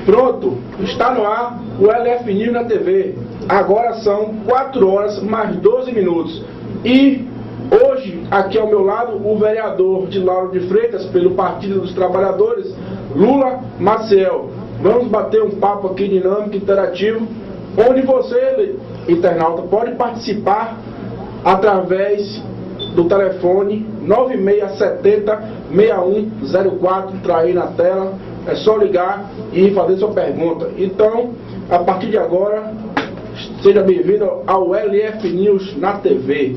Pronto, está no ar o LF News na TV. Agora são 4 horas mais 12 minutos. E hoje, aqui ao meu lado, o vereador de Lauro de Freitas, pelo Partido dos Trabalhadores, Lula Maciel. Vamos bater um papo aqui dinâmico, interativo, onde você, internauta, pode participar através do telefone 9670-6104, está aí na tela. É só ligar e fazer sua pergunta. Então, a partir de agora, seja bem-vindo ao LF News na TV.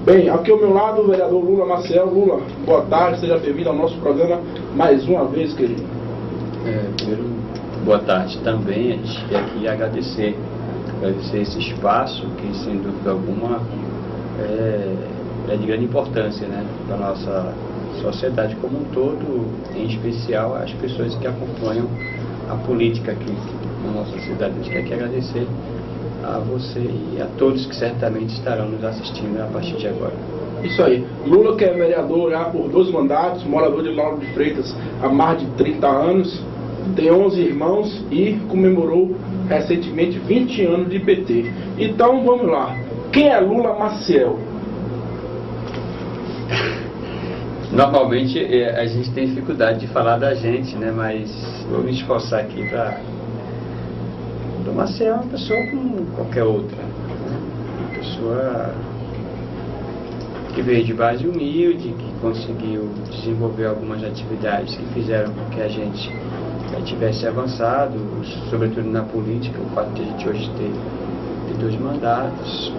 Bem, aqui ao meu lado, o vereador Lula Maciel. Lula, boa tarde, seja bem-vindo ao nosso programa mais uma vez, querido. Primeiro, boa tarde também. A gente quer aqui agradecer esse espaço, que sem dúvida alguma é de grande importância, né, para a nossa sociedade como um todo, em especial as pessoas que acompanham a política aqui na nossa cidade. A gente quer aqui agradecer a você e a todos que certamente estarão nos assistindo a partir de agora. Isso aí. Lula, que é vereador já por 2 mandatos, morador de Lauro de Freitas há mais de 30 anos, tem 11 irmãos e comemorou recentemente 20 anos de PT. Então vamos lá. Quem é Lula Maciel? Normalmente a gente tem dificuldade de falar da gente, né? Mas vou me esforçar aqui para... O Maciel é uma pessoa como qualquer outra, né? Uma pessoa que veio de base humilde, que conseguiu desenvolver algumas atividades que fizeram com que a gente tivesse avançado, sobretudo na política, o fato de a gente hoje ter 2 mandatos.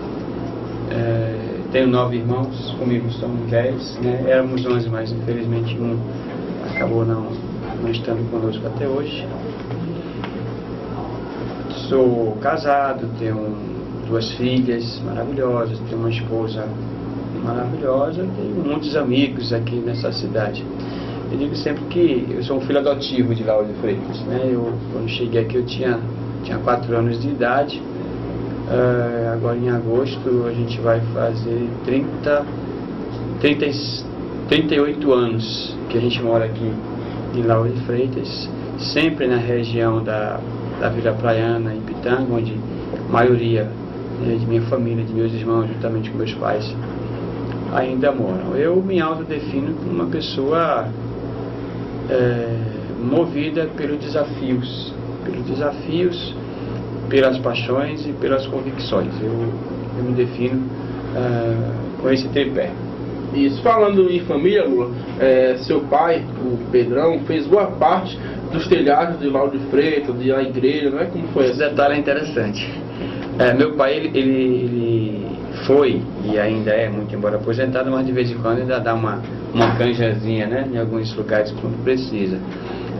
Tenho 9 irmãos, comigo são 10, né? Éramos 11, mas infelizmente um acabou não estando conosco até hoje. Sou casado, tenho 2 filhas maravilhosas, tenho uma esposa maravilhosa, tenho muitos amigos aqui nessa cidade. Eu digo sempre que eu sou um filho adotivo de Lauro de Freitas, né? Quando cheguei aqui eu tinha 4 anos de idade. Agora em agosto a gente vai fazer 38 anos que a gente mora aqui em Lauro de Freitas, sempre na região da Vila Praiana, em Pitanga, onde a maioria de minha família, de meus irmãos, juntamente com meus pais, ainda moram. Eu me autodefino como uma pessoa movida pelos desafios, pelas paixões e pelas convicções. Eu me defino com esse tripé. Isso, falando em família, Lula, seu pai, o Pedrão, fez boa parte dos telhados de Lauro de Freitas, da igreja, não é? Como foi? Esse detalhe é interessante. Meu pai, ele foi e ainda é, muito embora aposentado, mas de vez em quando ainda dá uma canjazinha, né, em alguns lugares quando precisa.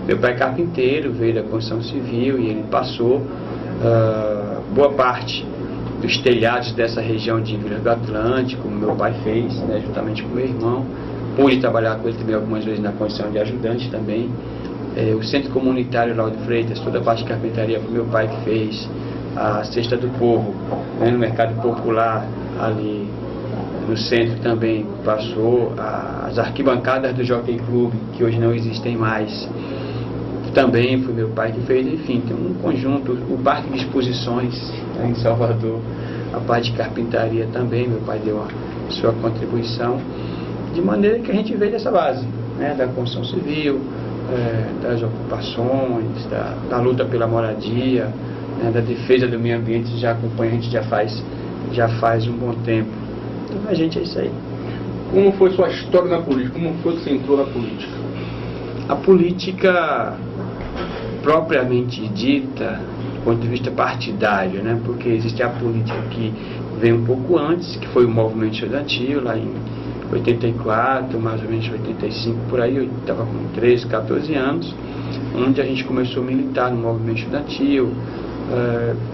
Meu pai é carpinteiro, veio da construção civil e ele passou boa parte dos telhados dessa região de Vila do Atlântico. Meu pai fez, né, juntamente com meu irmão. Pude trabalhar com ele também algumas vezes na condição de ajudante também. O centro comunitário Lauro de Freitas, toda a parte de carpintaria foi meu pai que fez. A Cesta do Povo, né, no mercado popular ali no centro também passou. As arquibancadas do Jockey Club, que hoje não existem mais, também foi meu pai que fez. Enfim, tem um conjunto. O Parque de Exposições, né, em Salvador, a parte de carpintaria também, meu pai deu a sua contribuição, de maneira que a gente veio dessa base, né, da construção civil, das ocupações, da luta pela moradia, né, da defesa do meio ambiente. Já acompanha, a gente já faz um bom tempo. Então a gente é isso aí. Como foi sua história na política? Como foi que você entrou na política? A política propriamente dita, do ponto de vista partidário, né? Porque existe a política que veio um pouco antes, que foi o movimento estudantil, lá em 84, mais ou menos 85, por aí. Eu estava com 13, 14 anos, onde a gente começou a militar no movimento estudantil.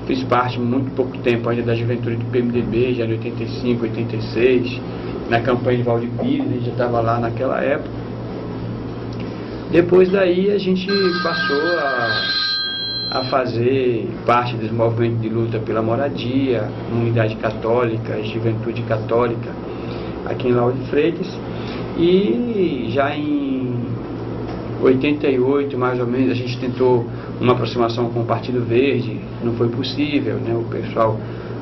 Fiz parte muito pouco tempo ainda da juventude do PMDB, já em 85, 86, na campanha de Valdir Pires, a gente já estava lá naquela época. Depois daí a gente passou a fazer parte dos movimentos de luta pela moradia, comunidade católica, juventude católica, aqui em Lauro de Freitas. E já em 88, mais ou menos, a gente tentou uma aproximação com o Partido Verde, não foi possível, né? O pessoal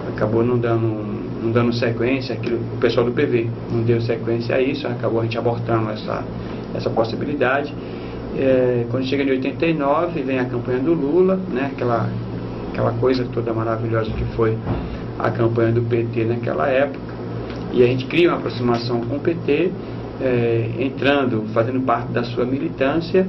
acabou não dando sequência, o pessoal do PV não deu sequência a isso, acabou a gente abortando essa possibilidade. Quando chega em 89, vem a campanha do Lula, né? Aquela coisa toda maravilhosa que foi a campanha do PT naquela época, e a gente cria uma aproximação com o PT, fazendo parte da sua militância,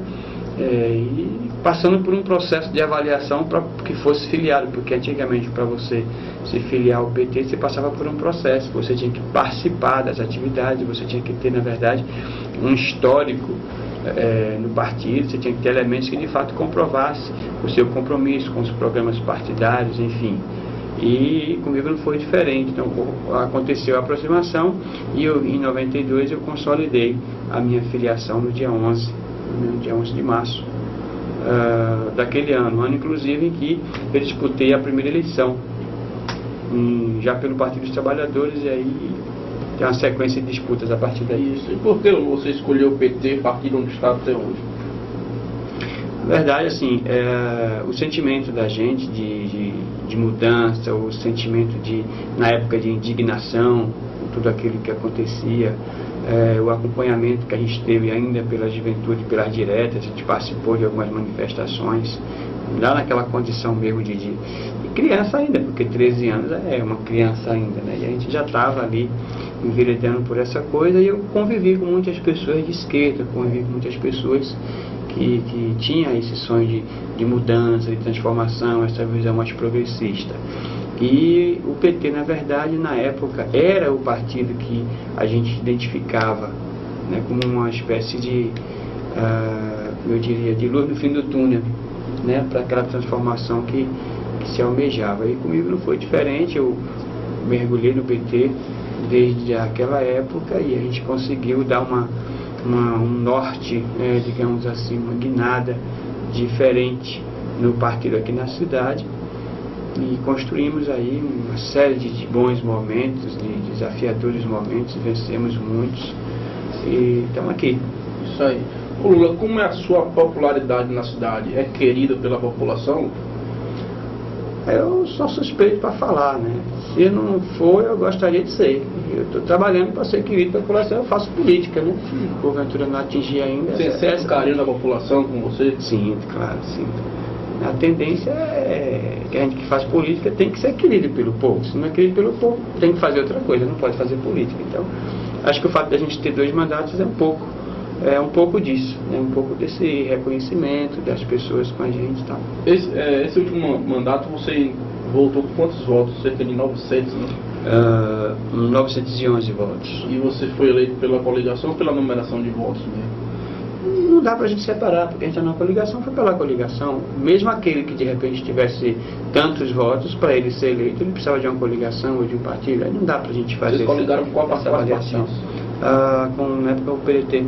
e passando por um processo de avaliação para que fosse filiado, porque antigamente para você se filiar ao PT você passava por um processo, você tinha que participar das atividades, você tinha que ter, na verdade, um histórico no partido, você tinha que ter elementos que de fato comprovasse o seu compromisso com os programas partidários, enfim. E comigo não foi diferente, então aconteceu a aproximação e em 92 eu consolidei a minha filiação no dia 11 de março daquele ano inclusive em que eu disputei a primeira eleição, já pelo Partido dos Trabalhadores, e aí tem uma sequência de disputas a partir daí. Isso. E por que você escolheu o PT, partido onde está até hoje? Na verdade, assim, o sentimento da gente de mudança, o sentimento na época de indignação, com tudo aquilo que acontecia, o acompanhamento que a gente teve ainda pela juventude, pelas diretas, a gente participou de algumas manifestações, lá naquela condição mesmo de criança ainda, porque 13 anos é uma criança ainda, né? E a gente já estava ali enveredando por essa coisa, e eu convivi com muitas pessoas de esquerda, convivi com muitas pessoas que tinham esse sonho de mudança, de transformação, essa visão mais progressista. E o PT, na verdade, na época, era o partido que a gente identificava, né, como uma espécie eu diria, de luz no fim do túnel, né, para aquela transformação que se almejava. E comigo não foi diferente, eu mergulhei no PT desde aquela época e a gente conseguiu dar um norte, digamos assim, uma guinada diferente no partido aqui na cidade, e construímos aí uma série de bons momentos, de desafiadores momentos, vencemos muitos e estamos aqui. Isso aí. Ô Lula, como é a sua popularidade na cidade? É querida pela população? Eu sou suspeito para falar, né? Se não for, eu gostaria de ser. Eu estou trabalhando para ser querido pela população, eu faço política, né? Porventura não atingir ainda. Você sente carinho da população com você? Sim, claro, sim. A tendência é que a gente que faz política tem que ser querido pelo povo. Se não é querido pelo povo, tem que fazer outra coisa, não pode fazer política. Então, acho que o fato de a gente ter 2 mandatos é um pouco disso, né? Um pouco desse reconhecimento das pessoas com a gente e tal. Esse último mandato você voltou com quantos votos? Cerca de 900, né? 911 votos. E você foi eleito pela coligação ou pela numeração de votos mesmo? Não dá pra gente separar, porque a gente está na coligação, foi pela coligação. Mesmo aquele que de repente tivesse tantos votos, para ele ser eleito, ele precisava de uma coligação ou de um partido. Aí não dá pra gente fazer. Vocês coligaram com qual avaliação? Na época o PDT.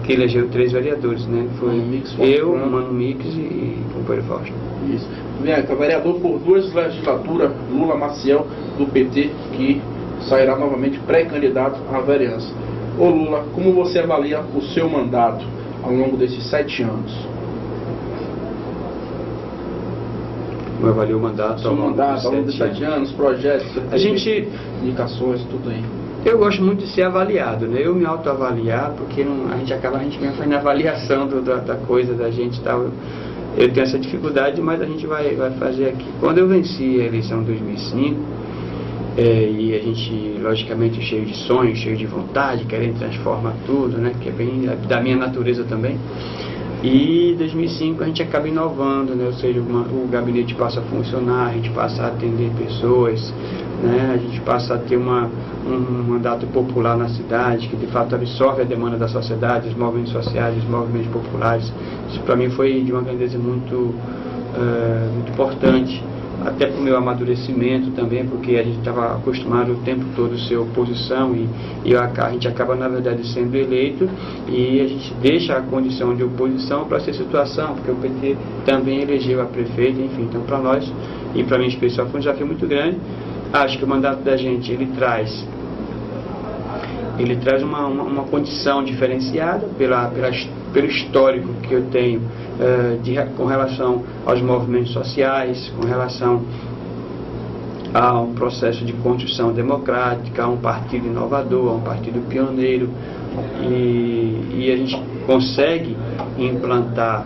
Que elegeu 3 vereadores, né? Foi eu, Mano Mix e Companheiro Fausto. Isso. Vereador por 2 legislaturas, Lula Maciel, do PT, que sairá novamente pré-candidato à vereança. Ô Lula, como você avalia o seu mandato ao longo desses 7 anos? Como eu avalio o mandato ao longo desses 7 anos, projetos, indicações, tudo aí. Eu gosto muito de ser avaliado, né? Eu me autoavaliar, porque a gente mesmo faz na avaliação da coisa da gente e tal. Eu tenho essa dificuldade, mas a gente vai fazer aqui. Quando eu venci a eleição de 2005, e a gente, logicamente, cheio de sonhos, cheio de vontade, querendo transformar tudo, né? Que é bem da minha natureza também. E em 2005 a gente acaba inovando, né? Ou seja, o gabinete passa a funcionar, a gente passa a atender pessoas, né? A gente passa a ter um mandato popular na cidade, que de fato absorve a demanda da sociedade, os movimentos sociais, os movimentos populares. Isso para mim foi de uma grandeza muito importante, até para o meu amadurecimento também, porque a gente estava acostumado o tempo todo a ser oposição e a gente acaba na verdade sendo eleito e a gente deixa a condição de oposição para ser situação, porque o PT também elegeu a prefeita, enfim. Então para nós e para mim em especial foi um desafio muito grande. Acho que o mandato da gente ele traz ele traz uma condição diferenciada pelo histórico que eu tenho com relação aos movimentos sociais, com relação a um processo de construção democrática, a um partido inovador, a um partido pioneiro, e a gente consegue implantar,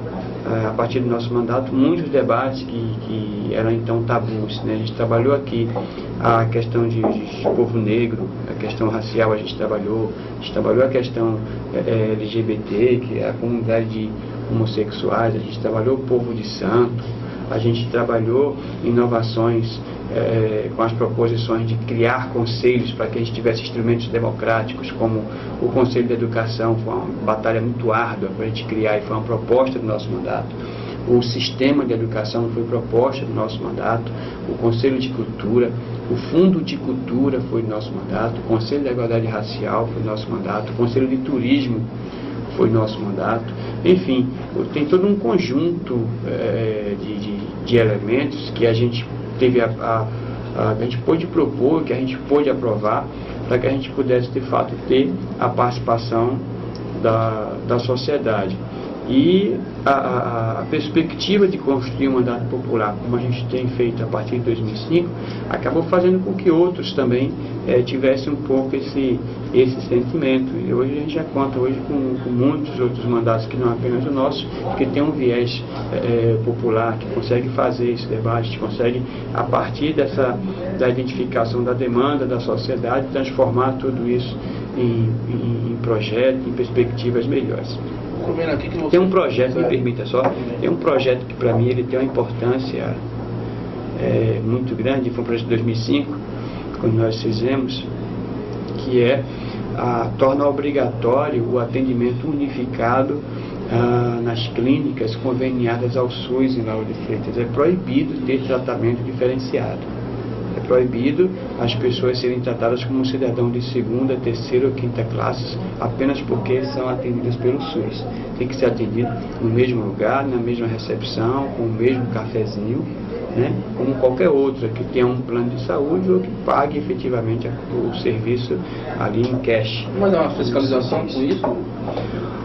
a partir do nosso mandato, muitos debates que eram então tabus, né? A gente trabalhou aqui a questão de povo negro, a questão racial a gente trabalhou a questão LGBT, que é a comunidade de homossexuais, a gente trabalhou o povo de santo, a gente trabalhou inovações com as proposições de criar conselhos para que a gente tivesse instrumentos democráticos, como o Conselho de Educação. Foi uma batalha muito árdua para a gente criar, e foi uma proposta do nosso mandato. O Sistema de Educação foi proposta do nosso mandato, o Conselho de Cultura, o Fundo de Cultura foi do nosso mandato, o Conselho da Igualdade Racial foi do nosso mandato, o Conselho de Turismo foi nosso mandato. Enfim, tem todo um conjunto de elementos que a gente teve a gente pôde propor, que a gente pôde aprovar, para que a gente pudesse de fato ter a participação da sociedade. E a perspectiva de construir um mandato popular, como a gente tem feito a partir de 2005, acabou fazendo com que outros também tivessem um pouco esse sentimento. E hoje a gente já conta com muitos outros mandatos, que não apenas o nosso, que tem um viés popular, que consegue fazer esse debate, que consegue, a partir da identificação da demanda da sociedade, transformar tudo isso em projetos, em perspectivas melhores. Tem um projeto, me permita só, tem um projeto que para mim ele tem uma importância muito grande, foi um projeto de 2005, quando nós fizemos, que torna obrigatório o atendimento unificado nas clínicas conveniadas ao SUS em Lauro de Freitas. É proibido ter tratamento diferenciado. É proibido as pessoas serem tratadas como cidadão de segunda, terceira ou quinta classes apenas porque são atendidas pelo SUS. Tem que ser atendido no mesmo lugar, na mesma recepção, com o mesmo cafezinho, né? Como qualquer outro que tenha um plano de saúde ou que pague efetivamente o serviço ali em cash. Mas é uma fiscalização com isso?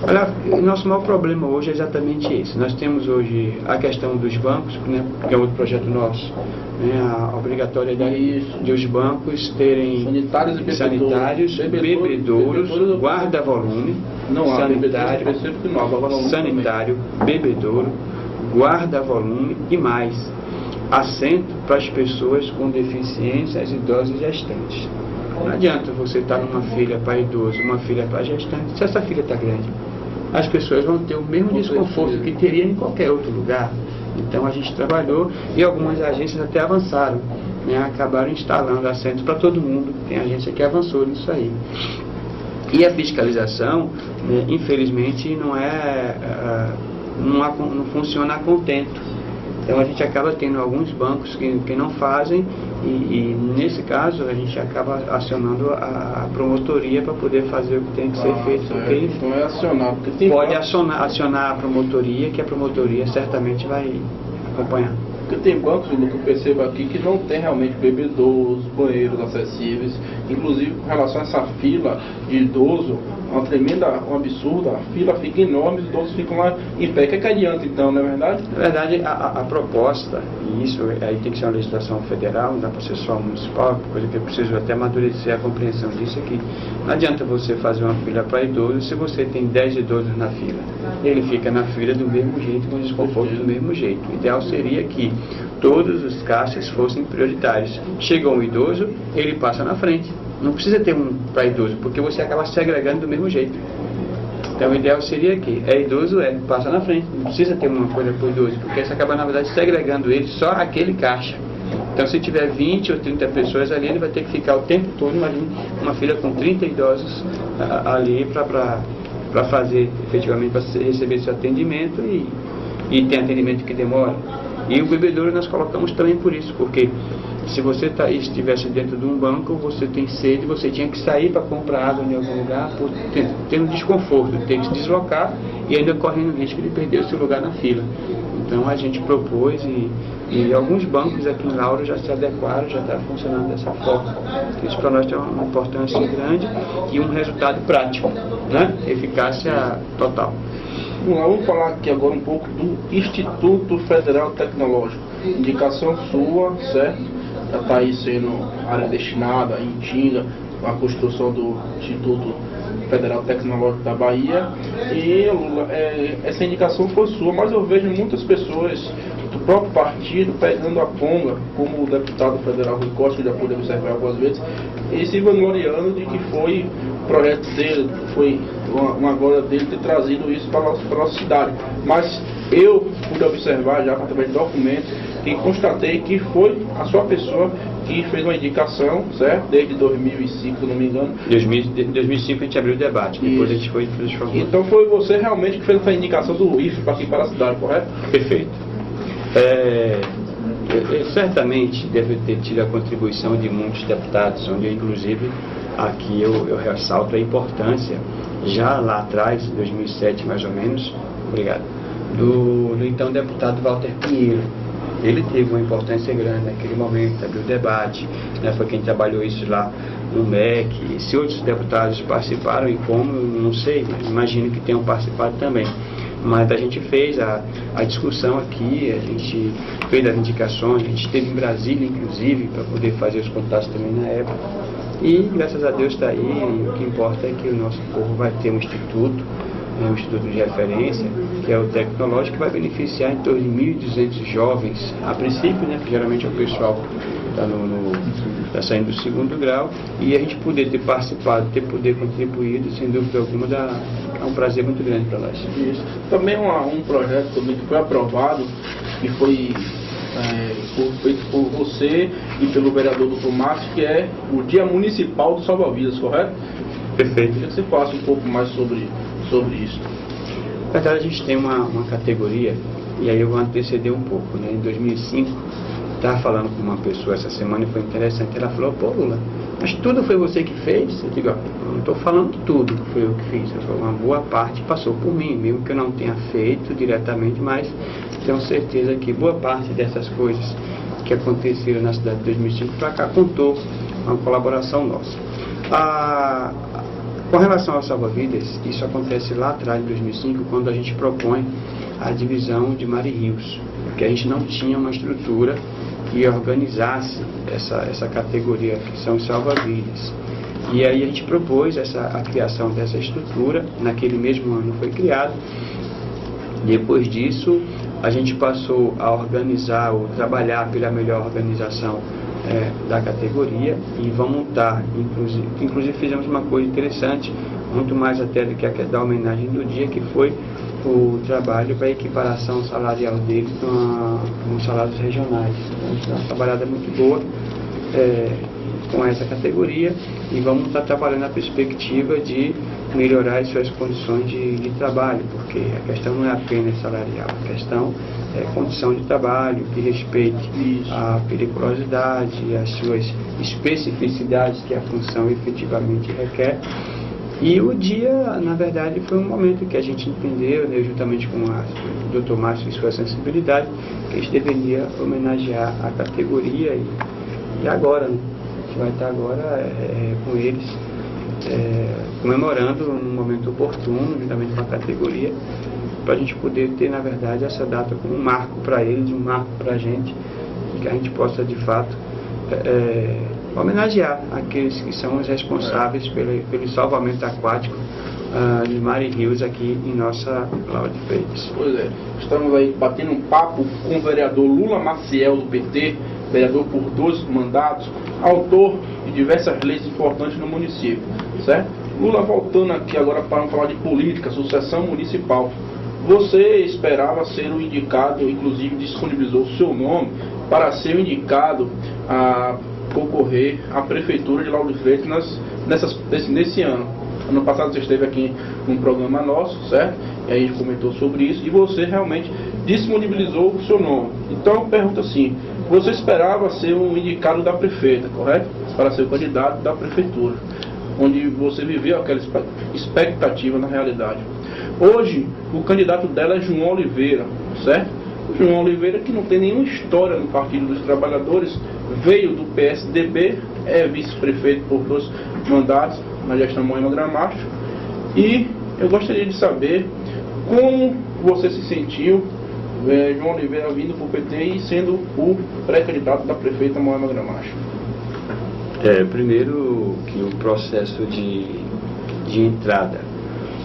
Olha, o nosso maior problema hoje é exatamente esse. Nós temos hoje a questão dos bancos, né, que é outro projeto nosso, né, a obrigatoriedade de os bancos terem sanitários, bebedouros, guarda-volume, sanitário, bebedouro, guarda-volume e mais assento para as pessoas com deficiências, idosos e gestantes. Não adianta você estar numa fila para idoso, uma fila para gestante, se essa fila está grande. As pessoas vão ter o mesmo desconforto que teria em qualquer outro lugar. Então a gente trabalhou e algumas agências até avançaram, né, acabaram instalando assentos para todo mundo. Tem agência que avançou nisso aí. E a fiscalização, né, infelizmente, não funciona a contento. Então a gente acaba tendo alguns bancos que não fazem e nesse caso a gente acaba acionando a promotoria para poder fazer o que tem que ser feito. Então é acionar, porque tem pode acionar a promotoria, que a promotoria certamente vai acompanhar. Porque tem bancos, que eu percebo aqui, que não tem realmente bebedouros, banheiros acessíveis, inclusive com relação a essa fila de idoso, um absurdo, a fila fica enorme, os idosos ficam lá em pé. Que adianta então, não é verdade? Na verdade, a proposta, e isso aí tem que ser uma legislação federal, não dá para ser só municipal, coisa que eu preciso até amadurecer a compreensão disso aqui. Não adianta você fazer uma fila para idoso se você tem 10 idosos na fila. Ele fica na fila do mesmo jeito, com desconforto do mesmo jeito. O ideal seria que todos os caixas fossem prioritários. Chegou um idoso, ele passa na frente. Não precisa ter um para idoso, porque você acaba se agregando do mesmo jeito. Então o ideal seria que idoso, passa na frente. Não precisa ter uma coisa para o idoso, porque você acaba na verdade segregando ele só aquele caixa. Então se tiver 20 ou 30 pessoas ali, ele vai ter que ficar o tempo todo, imagina, uma fila com 30 idosos ali para fazer efetivamente, para receber seu atendimento e tem atendimento que demora. E o bebedouro nós colocamos também por isso, porque se você estivesse dentro de um banco, você tem sede, você tinha que sair para comprar água em algum lugar, tendo desconforto, ter que se deslocar e ainda correndo o risco de perder o seu lugar na fila. Então a gente propôs e E alguns bancos aqui em Lauro já se adequaram, já está funcionando dessa forma. Isso para nós tem uma importância grande e um resultado prático, né? Eficácia total. Vamos falar aqui agora um pouco do Instituto Federal Tecnológico. Indicação sua, certo? Já está aí sendo área destinada em Tinga, a construção do Instituto Federal Tecnológico da Bahia. E, Lula, essa indicação foi sua, mas eu vejo muitas pessoas do próprio partido pegando a ponga, como o deputado federal Rui Costa, que já pude observar algumas vezes, e se vangloriando de que foi o projeto dele, foi uma glória dele ter trazido isso para a nossa cidade. Mas eu pude observar já através de documentos que constatei que foi a sua pessoa que fez uma indicação, certo? Desde 2005, se não me engano. Em 2005 a gente abriu o debate, depois a gente foi transformando. Então foi você realmente que fez essa indicação do IFE para aqui para a cidade, correto? Perfeito. Eu certamente deve ter tido a contribuição de muitos deputados, onde eu, inclusive aqui eu ressalto a importância, já lá atrás, em 2007 mais ou menos, obrigado, do então deputado Walter Pinheiro. Ele teve uma importância grande naquele momento, abriu o debate, né, foi quem trabalhou isso lá no MEC. E se outros deputados participaram e como, eu não sei, imagino que tenham participado também. Mas a gente fez a discussão aqui, a gente fez as indicações, a gente esteve em Brasília, inclusive, para poder fazer os contatos também na época. E, graças a Deus, está aí, e o que importa é que o nosso povo vai ter um instituto de referência, que é o tecnológico, que vai beneficiar em torno de 1.200 jovens, a princípio, né, que geralmente é o pessoal que está saindo do segundo grau, e a gente poder ter participado, ter poder contribuído, sem dúvida alguma, é um prazer muito grande para nós. Isso. Também um projeto também que foi aprovado, que foi feito por você e pelo vereador Dr. Márcio, que é o Dia Municipal do Salva-Vidas, correto? Perfeito. Queria que você falasse um pouco mais sobre isso. Na verdade, a gente tem uma categoria, e aí eu vou anteceder um pouco, né? Em 2005, estava falando com uma pessoa essa semana e foi interessante. Ela falou: pô, Lula, mas tudo foi você que fez? Eu digo: eu não estou falando de tudo que foi eu que fiz. Ela falou: uma boa parte passou por mim, mesmo que eu não tenha feito diretamente, mas tenho certeza que boa parte dessas coisas que aconteceram na cidade de 2005 para cá contou uma colaboração nossa. Com relação ao salva-vidas, isso acontece lá atrás, em 2005, quando a gente propõe a divisão de Mar e Rios, porque a gente não tinha uma estrutura que organizasse essa categoria, que são os salva-vidas. E aí a gente propôs a criação dessa estrutura, naquele mesmo ano foi criado. Depois disso, a gente passou a organizar ou trabalhar pela melhor organização da categoria, e vamos montar, inclusive fizemos uma coisa interessante, muito mais até do que a da homenagem do dia, que foi o trabalho para a equiparação salarial deles com os salários regionais. Então, é uma trabalhada muito boa com essa categoria, e vamos estar trabalhando na perspectiva de melhorar as suas condições de trabalho, porque a questão não é apenas salarial, a questão é condição de trabalho que respeite a periculosidade, as suas especificidades que a função efetivamente requer. E o dia, na verdade, foi um momento que a gente entendeu, né, juntamente com o Dr. Márcio e sua sensibilidade, que a gente deveria homenagear a categoria, e agora, né, a gente vai estar agora com eles, comemorando num momento oportuno, juntamente com a categoria, para a gente poder ter, na verdade, essa data como um marco para eles, um marco para a gente, que a gente possa, de fato, homenagear aqueles que são os responsáveis pelo salvamento aquático de mar e rios aqui em nossa Lauro de Freitas. Pois é, estamos aí batendo um papo com o vereador Lula Maciel, do PT, vereador por 12 mandatos, autor de diversas leis importantes no município, certo? Lula, voltando aqui agora para falar de política, sucessão municipal. Você esperava ser o indicado, inclusive disponibilizou o seu nome para ser o indicado a concorrer à prefeitura de Lauro de Freitas nesse ano. Ano passado você esteve aqui num programa nosso, certo? E aí a gente comentou sobre isso, e você realmente disponibilizou o seu nome. Então eu pergunto assim: você esperava ser um indicado da prefeita, correto? Para ser o candidato da prefeitura, onde você viveu aquela expectativa na realidade. Hoje, o candidato dela é João Oliveira, certo? João Oliveira, que não tem nenhuma história no Partido dos Trabalhadores, veio do PSDB, é vice-prefeito por 2 mandatos na gestão Moema Gramacho, e eu gostaria de saber como você se sentiu, João Oliveira vindo para o PT e sendo o pré-candidato da prefeita Moema Gramacho. Primeiro que o processo de entrada,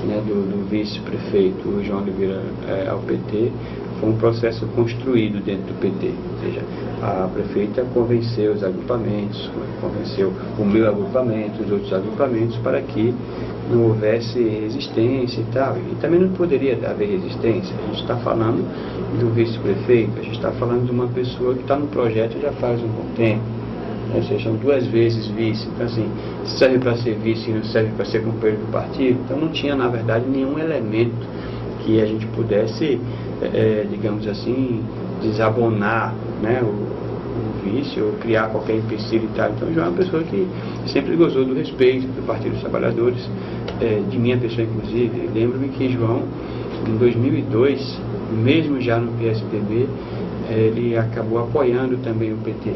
né, do vice-prefeito João Oliveira ao PT foi um processo construído dentro do PT, ou seja, a prefeita convenceu os agrupamentos, convenceu o meu agrupamento, os outros agrupamentos, para que não houvesse resistência e tal. E também não poderia haver resistência. A gente está falando do vice-prefeito, a gente está falando de uma pessoa que está no projeto já faz um bom tempo. Ou seja, são 2 vezes vice. Então, assim, serve para ser vice e não serve para ser companheiro do partido. Então, não tinha, na verdade, nenhum elemento que a gente pudesse, digamos assim, desabonar, né, o vice ou criar qualquer empecilho e tal. Então, João é uma pessoa que sempre gozou do respeito do Partido dos Trabalhadores, de minha pessoa, inclusive. Lembro-me que João, em 2002, mesmo já no PSDB, ele acabou apoiando também o PT.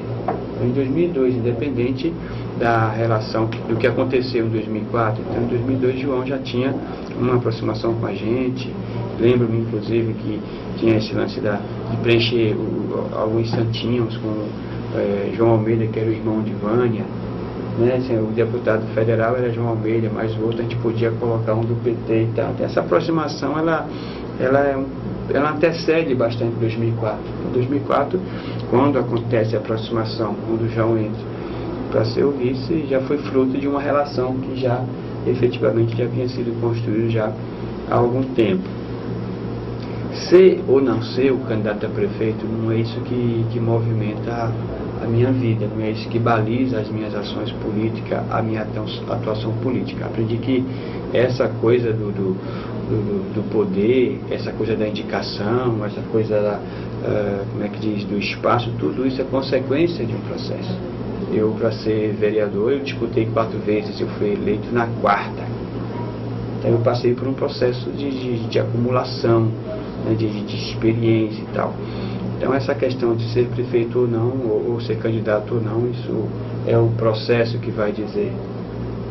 Em 2002, independente da relação do que aconteceu em 2004, então em 2002 João já tinha uma aproximação com a gente. Lembro-me, inclusive, que tinha esse lance de preencher alguns santinhos com João Almeida, que era o irmão de Vânia, né? Assim, o deputado federal era João Almeida, mas o outro a gente podia colocar um do PT e tal. Essa aproximação, ela antecede bastante 2004. Em 2004, quando acontece a aproximação, quando o João entra para ser o vice, já foi fruto de uma relação que já efetivamente já vinha sido construída já há algum tempo. Ser ou não ser o candidato a prefeito não é isso que movimenta a minha vida, não é isso que baliza as minhas ações políticas, a minha atuação política. Aprendi que essa coisa do poder, essa coisa da indicação, essa coisa do espaço, tudo isso é consequência de um processo. Eu, para ser vereador, eu disputei 4 vezes, eu fui eleito na 4ª. Então eu passei por um processo de acumulação, né, de experiência e tal. Então essa questão de ser prefeito ou não, ou ser candidato ou não, isso é o processo que vai dizer.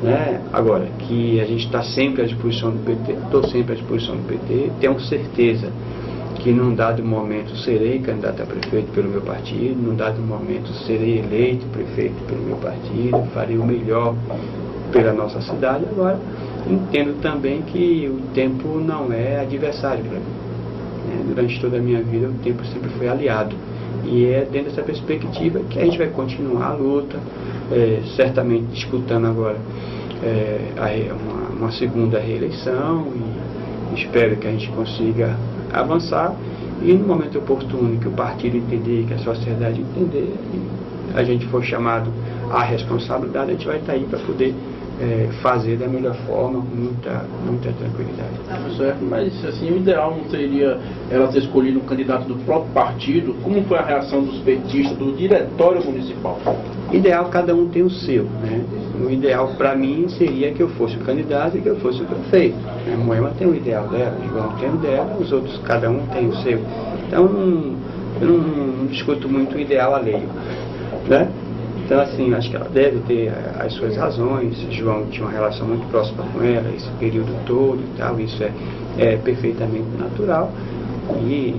Né? Agora, que a gente está sempre à disposição do PT, estou sempre à disposição do PT, tenho certeza que num dado momento serei candidato a prefeito pelo meu partido, num dado momento serei eleito prefeito pelo meu partido, farei o melhor pela nossa cidade. Agora, entendo também que o tempo não é adversário para mim. Durante toda a minha vida, o tempo sempre foi aliado. E é dentro dessa perspectiva que a gente vai continuar a luta, certamente disputando agora uma segunda reeleição, e espero que a gente consiga avançar, e no momento oportuno que o partido entender, que a sociedade entender, e a gente for chamado à responsabilidade, a gente vai estar aí para poder fazer da melhor forma, com muita tranquilidade. Mas assim, o ideal não seria ela ter escolhido um candidato do próprio partido? Como foi a reação dos petistas, do diretório municipal? Ideal, cada um tem o seu, né? O ideal para mim seria que eu fosse o candidato e que eu fosse o prefeito. A Moema tem o ideal dela, o João tem o dela, os outros, cada um tem o seu. Então, eu não discuto muito o ideal alheio, né? Então, assim, acho que ela deve ter as suas razões. João tinha uma relação muito próxima com ela esse período todo e tal, isso é perfeitamente natural. E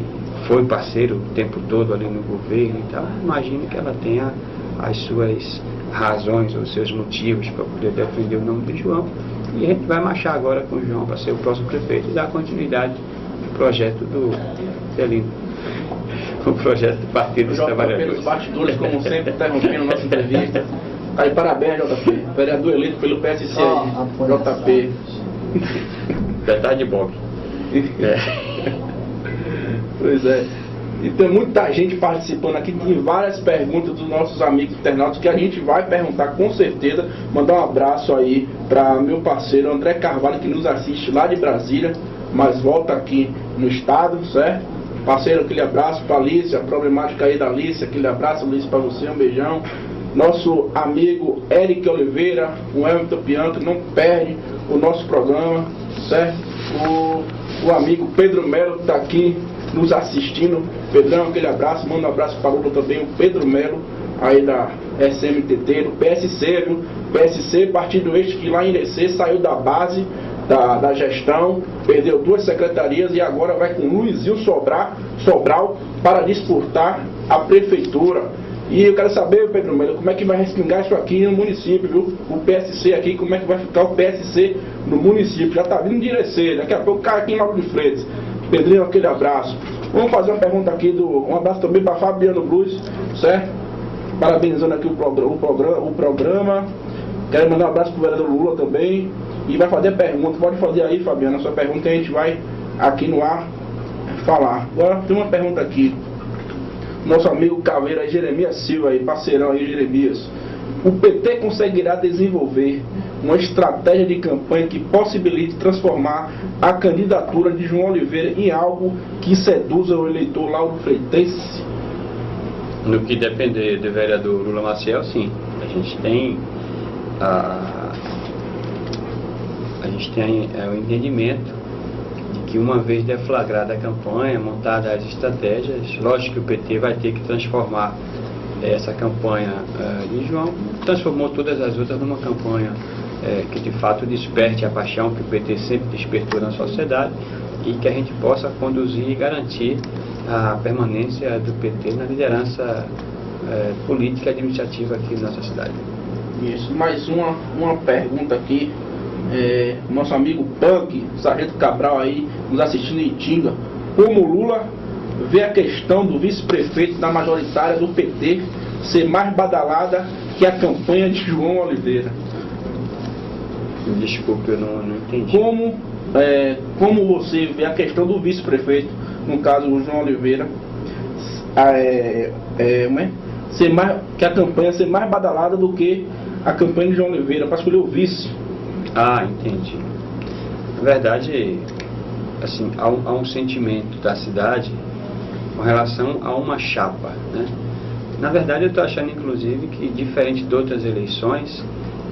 foi parceiro o tempo todo ali no governo e tal. Imagino que ela tenha as suas razões ou seus motivos para poder defender o nome de João. E a gente vai marchar agora com o João para ser o próximo prefeito e dar continuidade ao projeto do Celino. O projeto do Partido dos Trabalhadores. Pelos bastidores, como sempre, interrompendo nossa entrevista. Aí, parabéns, JP. Vereador eleito pelo PSC aí, JP. Detalhe de Bob. Pois é. E tem muita gente participando aqui, tem várias perguntas dos nossos amigos internautas que a gente vai perguntar com certeza. Mandar um abraço aí para meu parceiro André Carvalho, que nos assiste lá de Brasília, mas volta aqui no estado, certo? Parceiro, aquele abraço para a Alice, a problemática aí da Alice, aquele abraço, Alice, para você, um beijão. Nosso amigo Eric Oliveira, o Everton Bianco, não perde o nosso programa, certo? O amigo Pedro Melo, que está aqui nos assistindo. Pedrão, aquele abraço, manda um abraço para o Lula também, o Pedro Melo, aí da SMTT, do PSC, viu? PSC, partido este que lá em Irecê saiu da base da gestão, perdeu 2 secretarias e agora vai com Luizinho Sobral para disputar a prefeitura. E eu quero saber, Pedro Melo, como é que vai respingar isso aqui no município, viu? O PSC aqui, como é que vai ficar o PSC no município? Já está vindo de Irecê, daqui a pouco cai aqui em Lauro de Freitas. Pedrinho, aquele abraço. Vamos fazer uma pergunta aqui, um abraço também para Fabiano Blues, certo? Parabenizando aqui o programa. Quero mandar um abraço para o vereador Lula também. E vai fazer pergunta. Pode fazer aí, Fabiano, a sua pergunta, a gente vai aqui no ar falar. Agora tem uma pergunta aqui. Nosso amigo Caveira Jeremias Silva aí, parceirão aí, Jeremias. O PT conseguirá desenvolver uma estratégia de campanha que possibilite transformar a candidatura de João Oliveira em algo que seduza o eleitor Lauro Freitas? No que depender do vereador Lula Maciel, sim. A gente tem o entendimento de que uma vez deflagrada a campanha, montada as estratégias, lógico que o PT vai ter que transformar essa campanha de João, transformou todas as outras numa campanha que de fato desperte a paixão que o PT sempre despertou na sociedade e que a gente possa conduzir e garantir a permanência do PT na liderança política e administrativa aqui na nossa cidade. Isso, mais uma pergunta aqui. Nosso amigo Punk, Sargento Cabral aí, nos assistindo em Itinga. Como Lula vê a questão do vice-prefeito da majoritária do PT ser mais badalada que a campanha de João Oliveira? Desculpe, eu não entendi. Como você vê a questão do vice-prefeito, no caso o João Oliveira, que a campanha ser mais badalada do que a campanha de João Oliveira para escolher o vice? Ah, entendi. Na verdade, assim, há um sentimento da cidade com relação a uma chapa, né? Na verdade, eu estou achando, inclusive, que diferente de outras eleições,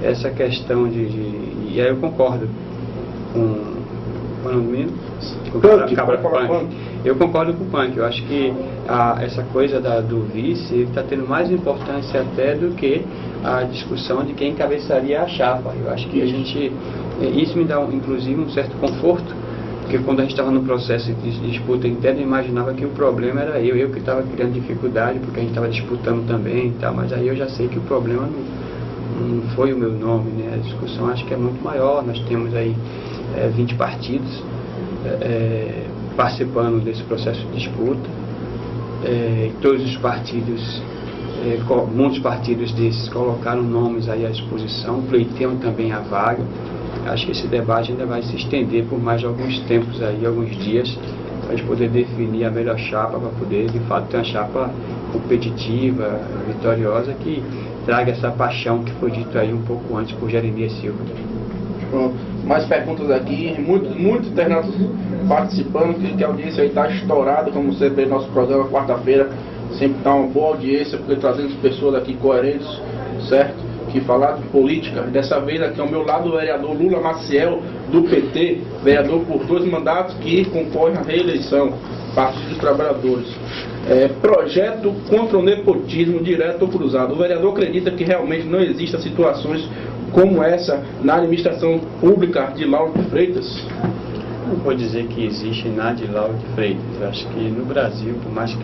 essa questão e aí eu concordo com o nome Punk. Eu concordo com o Punk. Eu acho que essa coisa do vice está tendo mais importância até do que a discussão de quem encabeçaria a chapa. Eu acho que isso me dá inclusive um certo conforto, porque quando a gente estava no processo de disputa interna, eu imaginava que o problema era eu que estava criando dificuldade, porque a gente estava disputando também e tal, mas aí eu já sei que o problema não foi o meu nome, né? A discussão acho que é muito maior. Nós temos aí 20 partidos participando desse processo de disputa, todos os partidos, muitos partidos desses colocaram nomes aí à disposição, pleiteiam também a vaga. Acho que esse debate ainda vai se estender por mais alguns tempos aí, alguns dias, para a gente poder definir a melhor chapa, para poder de fato ter uma chapa competitiva, vitoriosa, que traga essa paixão que foi dito aí um pouco antes por Jeremias Silva. Pronto. Mais perguntas aqui, muitos internautas participando, que a audiência aí está estourada, como sempre, nosso programa quarta-feira sempre está uma boa audiência, porque trazemos pessoas aqui coerentes, certo? Que falar de política. Dessa vez aqui ao meu lado o vereador Lula Maciel, do PT, vereador por 2 mandatos, que concorre à reeleição, Partido dos Trabalhadores. Projeto contra o nepotismo direto ou cruzado. O vereador acredita que realmente não existam situações como essa na administração pública de Lauro de Freitas? Não vou dizer que existe nada de Lauro de Freitas. Eu acho que no Brasil, por mais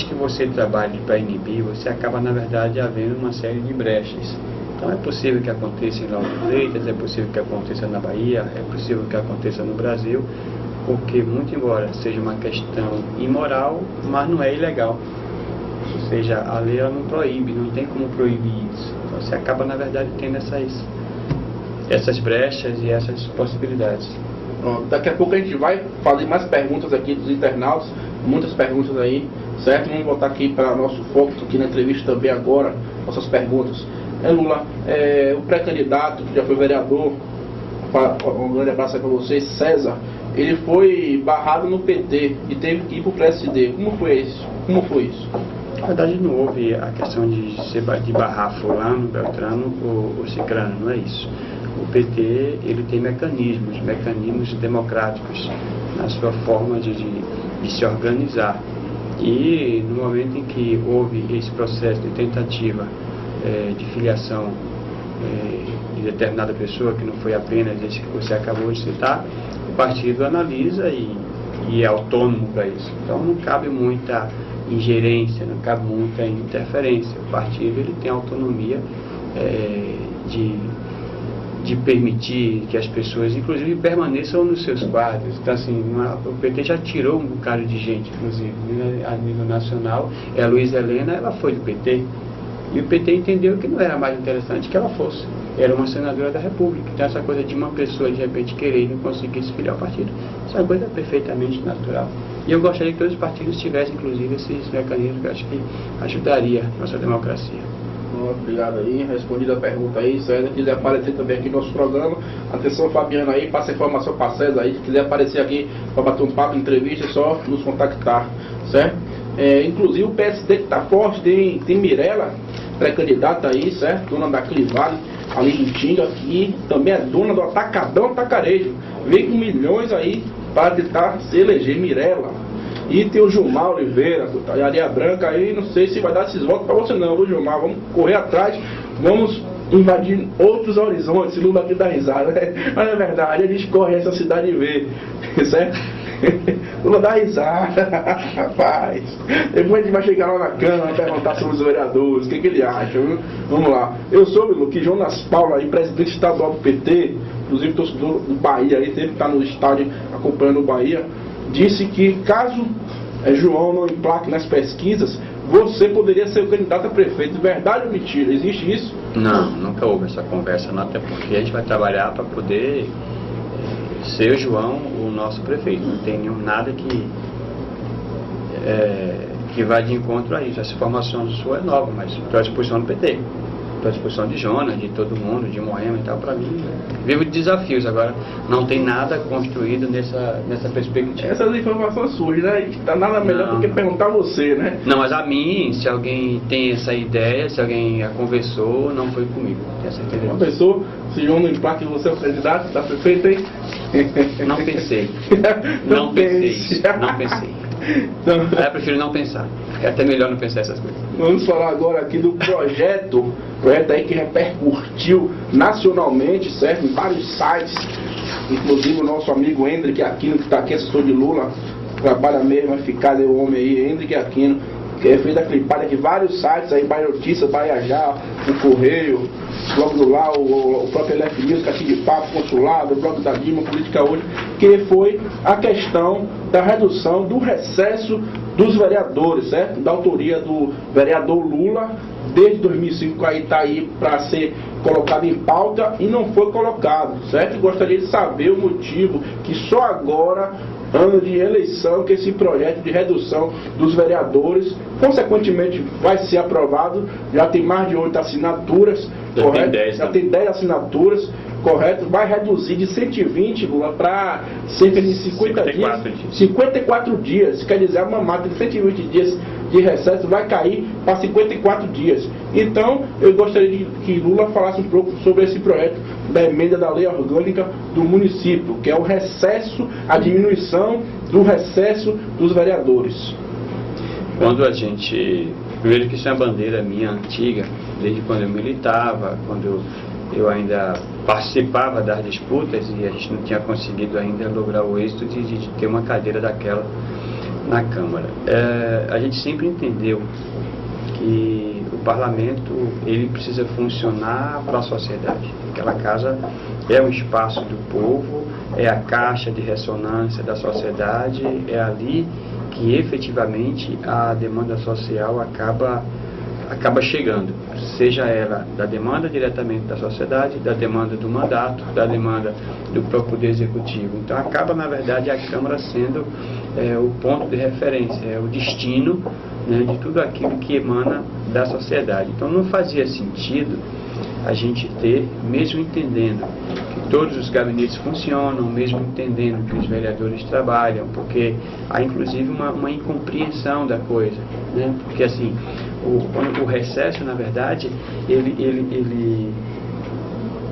que você trabalhe para inibir, você acaba, na verdade, havendo uma série de brechas. Então é possível que aconteça em Lauro de Freitas, é possível que aconteça na Bahia, é possível que aconteça no Brasil, porque, muito embora seja uma questão imoral, mas não é ilegal. Ou seja, a lei ela não proíbe, não tem como proibir isso. Então você acaba, na verdade, tendo essas brechas e essas possibilidades. Daqui a pouco a gente vai fazer mais perguntas aqui dos internautas, muitas perguntas aí, certo? Vamos voltar aqui para nosso foco aqui na entrevista também agora, nossas perguntas. Lula, o pré-candidato que já foi vereador, um grande abraço aí para vocês, César, ele foi barrado no PT e teve que ir para o PSD. Como foi isso? Na verdade não houve a questão de barrar fulano, beltrano ou cicrano, não é isso. O PT ele tem mecanismos democráticos na sua forma de se organizar. E no momento em que houve esse processo de tentativa de filiação de determinada pessoa, que não foi apenas esse que você acabou de citar, o partido analisa e é autônomo para isso. Então não cabe muita ingerência, não cabe muita interferência. O partido ele tem autonomia de permitir que as pessoas, inclusive, permaneçam nos seus quadros. Então, assim, o PT já tirou um bocado de gente, inclusive, a nível nacional. A Luísa Helena, ela foi do PT. E o PT entendeu que não era mais interessante que ela fosse. Era uma senadora da República. Então, essa coisa de uma pessoa, de repente, querer e não conseguir se filiar ao partido, isso é uma coisa perfeitamente natural. E eu gostaria que todos os partidos tivessem, inclusive, esses mecanismos que eu acho que ajudaria a nossa democracia. Obrigado aí, respondida a pergunta aí. Se ainda quiser aparecer também aqui no nosso programa, atenção Fabiano aí, passa informação para César aí. Se quiser aparecer aqui para bater um papo, entrevista, é só nos contactar, certo? Inclusive o PSD que está forte, tem Mirella, pré-candidata aí, certo? Dona da Clivale, ali em Tinga, que também é dona do Atacadão Atacarejo. Vem com milhões aí para tentar se eleger Mirella. E tem o Gilmar Oliveira, e a Areia Branca aí, não sei se vai dar esses votos para você não, viu, Gilmar? Vamos correr atrás, vamos invadir outros horizontes, Lula aqui dá risada, né? Mas é verdade, a gente corre essa cidade e vê, certo? Lula dá risada, rapaz. Depois a gente vai chegar lá na Câmara e perguntar sobre os vereadores, o que ele acha, viu? Vamos lá. Eu soube, Lu, que Jonas Paulo aí, presidente estadual do PT, inclusive torcedor do Bahia aí, sempre está no estádio acompanhando o Bahia, disse que caso João não emplaque nas pesquisas, você poderia ser o candidato a prefeito. Verdade ou mentira? Existe isso? Não, nunca houve essa conversa, não, até porque a gente vai trabalhar para poder ser o João o nosso prefeito. Não tem nada que vá de encontro a isso. Essa formação sua é nova, mas estou à disposição do PT. Estou à disposição de Jonas, de todo mundo, de Moema e tal, para mim. Vivo de desafios, agora não tem nada construído nessa perspectiva. Essas informações surgem, né? Está nada melhor do que perguntar a você, né? Não, mas a mim, se alguém tem essa ideia, se alguém a conversou, não foi comigo. Uma pessoa, se João não emplaque, você é o candidato, está prefeito, hein? Não pensei. Não pensei. Não pensei. Então, eu prefiro não pensar. É até melhor não pensar essas coisas. Vamos falar agora aqui do projeto aí que repercutiu nacionalmente, certo? Em vários sites, inclusive o nosso amigo Hendrick Aquino, que está aqui, assessor de Lula, trabalha mesmo, eficaz é o homem aí, Hendrick Aquino, que fez a clipada aqui, vários sites aí, Bahia Notícias, Bahia Já, o Correio, o blog do Lau, o próprio LF News, Caixinha de Papo, Consulado, o blog da Dilma, Política Hoje, que foi a questão da redução do recesso dos vereadores, certo? Da autoria do vereador Lula, desde 2005 aí está aí para ser colocado em pauta e não foi colocado, certo? Gostaria de saber o motivo que só agora, ano de eleição, que esse projeto de redução dos vereadores, consequentemente, vai ser aprovado. Já tem mais de 8 assinaturas, correto? Já tem 10 assinaturas, correto? Vai reduzir de 120 para cerca de 54 dias. Quer dizer, uma mata de 120 dias de recesso vai cair para 54 dias. Então, eu gostaria que Lula falasse um pouco sobre esse projeto da emenda da lei orgânica do município, que é o recesso, a diminuição do recesso dos vereadores. Quando a gente... Primeiro que isso é uma bandeira minha antiga, desde quando eu militava, quando eu ainda participava das disputas e a gente não tinha conseguido ainda lograr o êxito de ter uma cadeira daquela na Câmara. A gente sempre entendeu que o parlamento ele precisa funcionar para a sociedade. Aquela casa é um espaço do povo, é a caixa de ressonância da sociedade, é ali que efetivamente a demanda social acaba chegando, seja ela da demanda diretamente da sociedade, da demanda do mandato, da demanda do próprio Poder Executivo. Então acaba, na verdade, a Câmara sendo o ponto de referência, é o destino, né, de tudo aquilo que emana da sociedade. Então não fazia sentido a gente ter, mesmo entendendo que todos os gabinetes funcionam, mesmo entendendo que os vereadores trabalham, porque há inclusive uma incompreensão da coisa, né? Porque assim, o recesso, na verdade, ele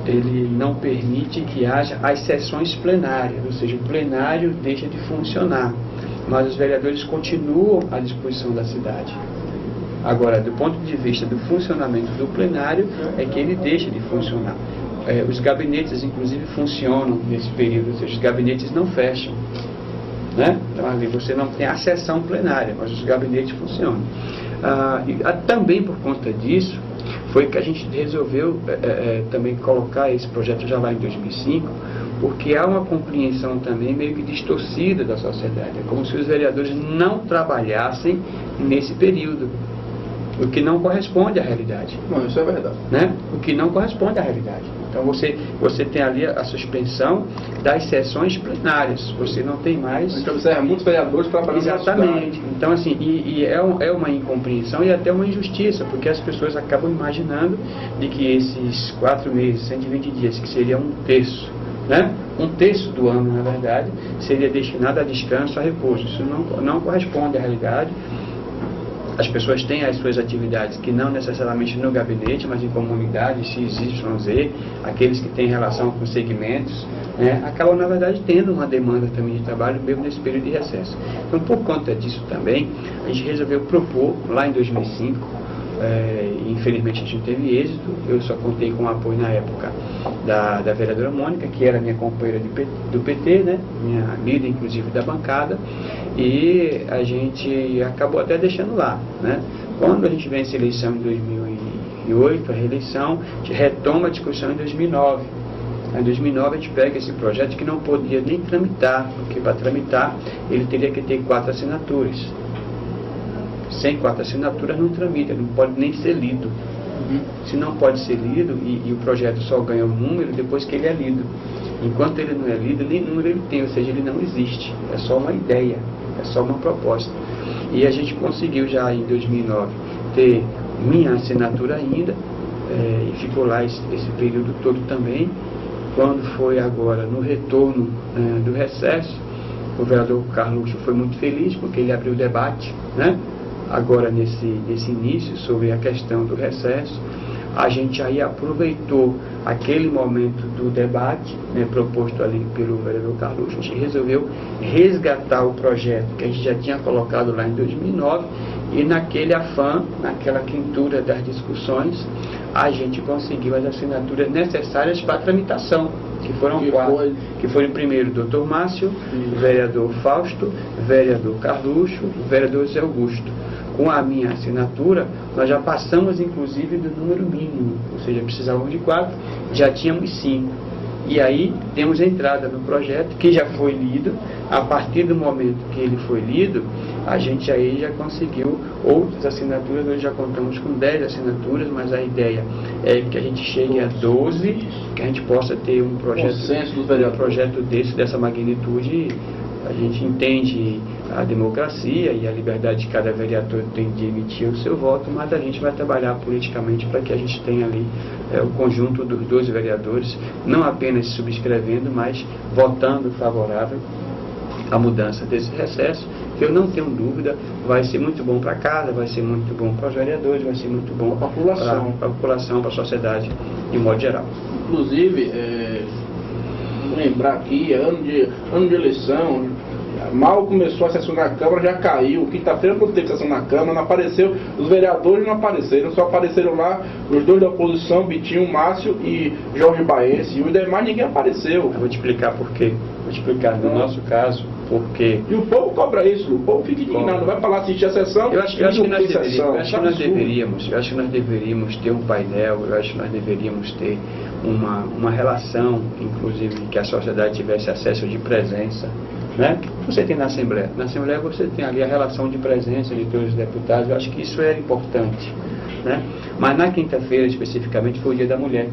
ele não permite que haja as sessões plenárias, ou seja, o plenário deixa de funcionar, mas os vereadores continuam à disposição da cidade. Agora, do ponto de vista do funcionamento do plenário, é que ele deixa de funcionar. Os gabinetes, inclusive, funcionam nesse período, ou seja, os gabinetes não fecham. Né? Então, ali você não tem a sessão plenária, mas os gabinetes funcionam. Também por conta disso, foi que a gente resolveu também colocar esse projeto já lá em 2005, porque há uma compreensão também meio que distorcida da sociedade. É como se os vereadores não trabalhassem nesse período, o que não corresponde à realidade. Não, isso é verdade. Né? O que não corresponde à realidade. Então você tem ali a suspensão das sessões plenárias. Você não tem mais... A gente observa muitos vereadores trabalhando. Exatamente. Então, assim, é uma incompreensão e até uma injustiça, porque as pessoas acabam imaginando de que esses 4 meses, 120 dias, que seria um terço, né? Um terço do ano, na verdade, seria destinado a descanso, a repouso. Isso não corresponde à realidade. As pessoas têm as suas atividades que não necessariamente no gabinete, mas em comunidades, X, Y, Z, aqueles que têm relação com segmentos, né, acabam, na verdade, tendo uma demanda também de trabalho, mesmo nesse período de recesso. Então, por conta disso também, a gente resolveu propor, lá em 2005, infelizmente a gente não teve êxito, eu só contei com o apoio na época da vereadora Mônica, que era minha companheira do PT, né, minha líder inclusive da bancada, e a gente acabou até deixando lá, né. Quando a gente vence a eleição em 2008, a reeleição, a gente retoma a discussão em 2009. Em 2009 a gente pega esse projeto que não podia nem tramitar, porque para tramitar ele teria que ter 4 assinaturas. Sem 4 assinaturas não tramita, não pode nem ser lido. Se não pode ser lido, e o projeto só ganha o número depois que ele é lido. Enquanto ele não é lido, nem número ele tem, ou seja, ele não existe. É só uma ideia, é só uma proposta. E a gente conseguiu já em 2009 ter minha assinatura ainda, e ficou lá esse período todo também. Quando foi agora no retorno do recesso, o vereador Carluxo foi muito feliz, porque ele abriu o debate, né? Agora nesse início sobre a questão do recesso, a gente aí aproveitou aquele momento do debate, né, proposto ali pelo vereador Carluxo. A gente resolveu resgatar o projeto que a gente já tinha colocado lá em 2009 e naquele afã, naquela quintura das discussões, a gente conseguiu as assinaturas necessárias para a tramitação, que foram 4, que foram primeiro o doutor Márcio, o vereador Fausto, o vereador Carluxo, o vereador Zé Augusto. Com a minha assinatura, nós já passamos inclusive do número mínimo, ou seja, precisávamos de 4, já tínhamos 5. E aí temos a entrada no projeto, que já foi lido. A partir do momento que ele foi lido, a gente aí já conseguiu outras assinaturas. Nós já contamos com 10 assinaturas, mas a ideia é que a gente chegue a 12, que a gente possa ter um projeto dessa magnitude. A gente entende a democracia e a liberdade de cada vereador tem de emitir o seu voto, mas a gente vai trabalhar politicamente para que a gente tenha ali o conjunto dos 12 vereadores, não apenas subscrevendo, mas votando favorável à mudança desse recesso, que eu não tenho dúvida, vai ser muito bom para casa, vai ser muito bom para os vereadores, vai ser muito bom para a população, para a sociedade de modo geral. Inclusive, lembrar aqui, ano de eleição, mal começou a sessão da Câmara, já caiu. Quinta-feira não teve sessão na Câmara, não apareceu, os vereadores não apareceram, só apareceram lá os 2 da oposição, Bitinho, Márcio e Jorge Baense, e os demais ninguém apareceu. Eu vou te explicar por quê. Vou te explicar no nosso caso, porque... E o povo cobra isso, o povo fica indignado, não vai falar assistir a sessão. Eu acho que nós deveríamos ter um painel, eu acho que nós deveríamos ter uma relação, inclusive, que a sociedade tivesse acesso de presença, né? Você tem na Assembleia você tem ali a relação de presença de todos os deputados. Eu acho que isso era importante, né? Mas na quinta-feira especificamente foi o Dia da Mulher,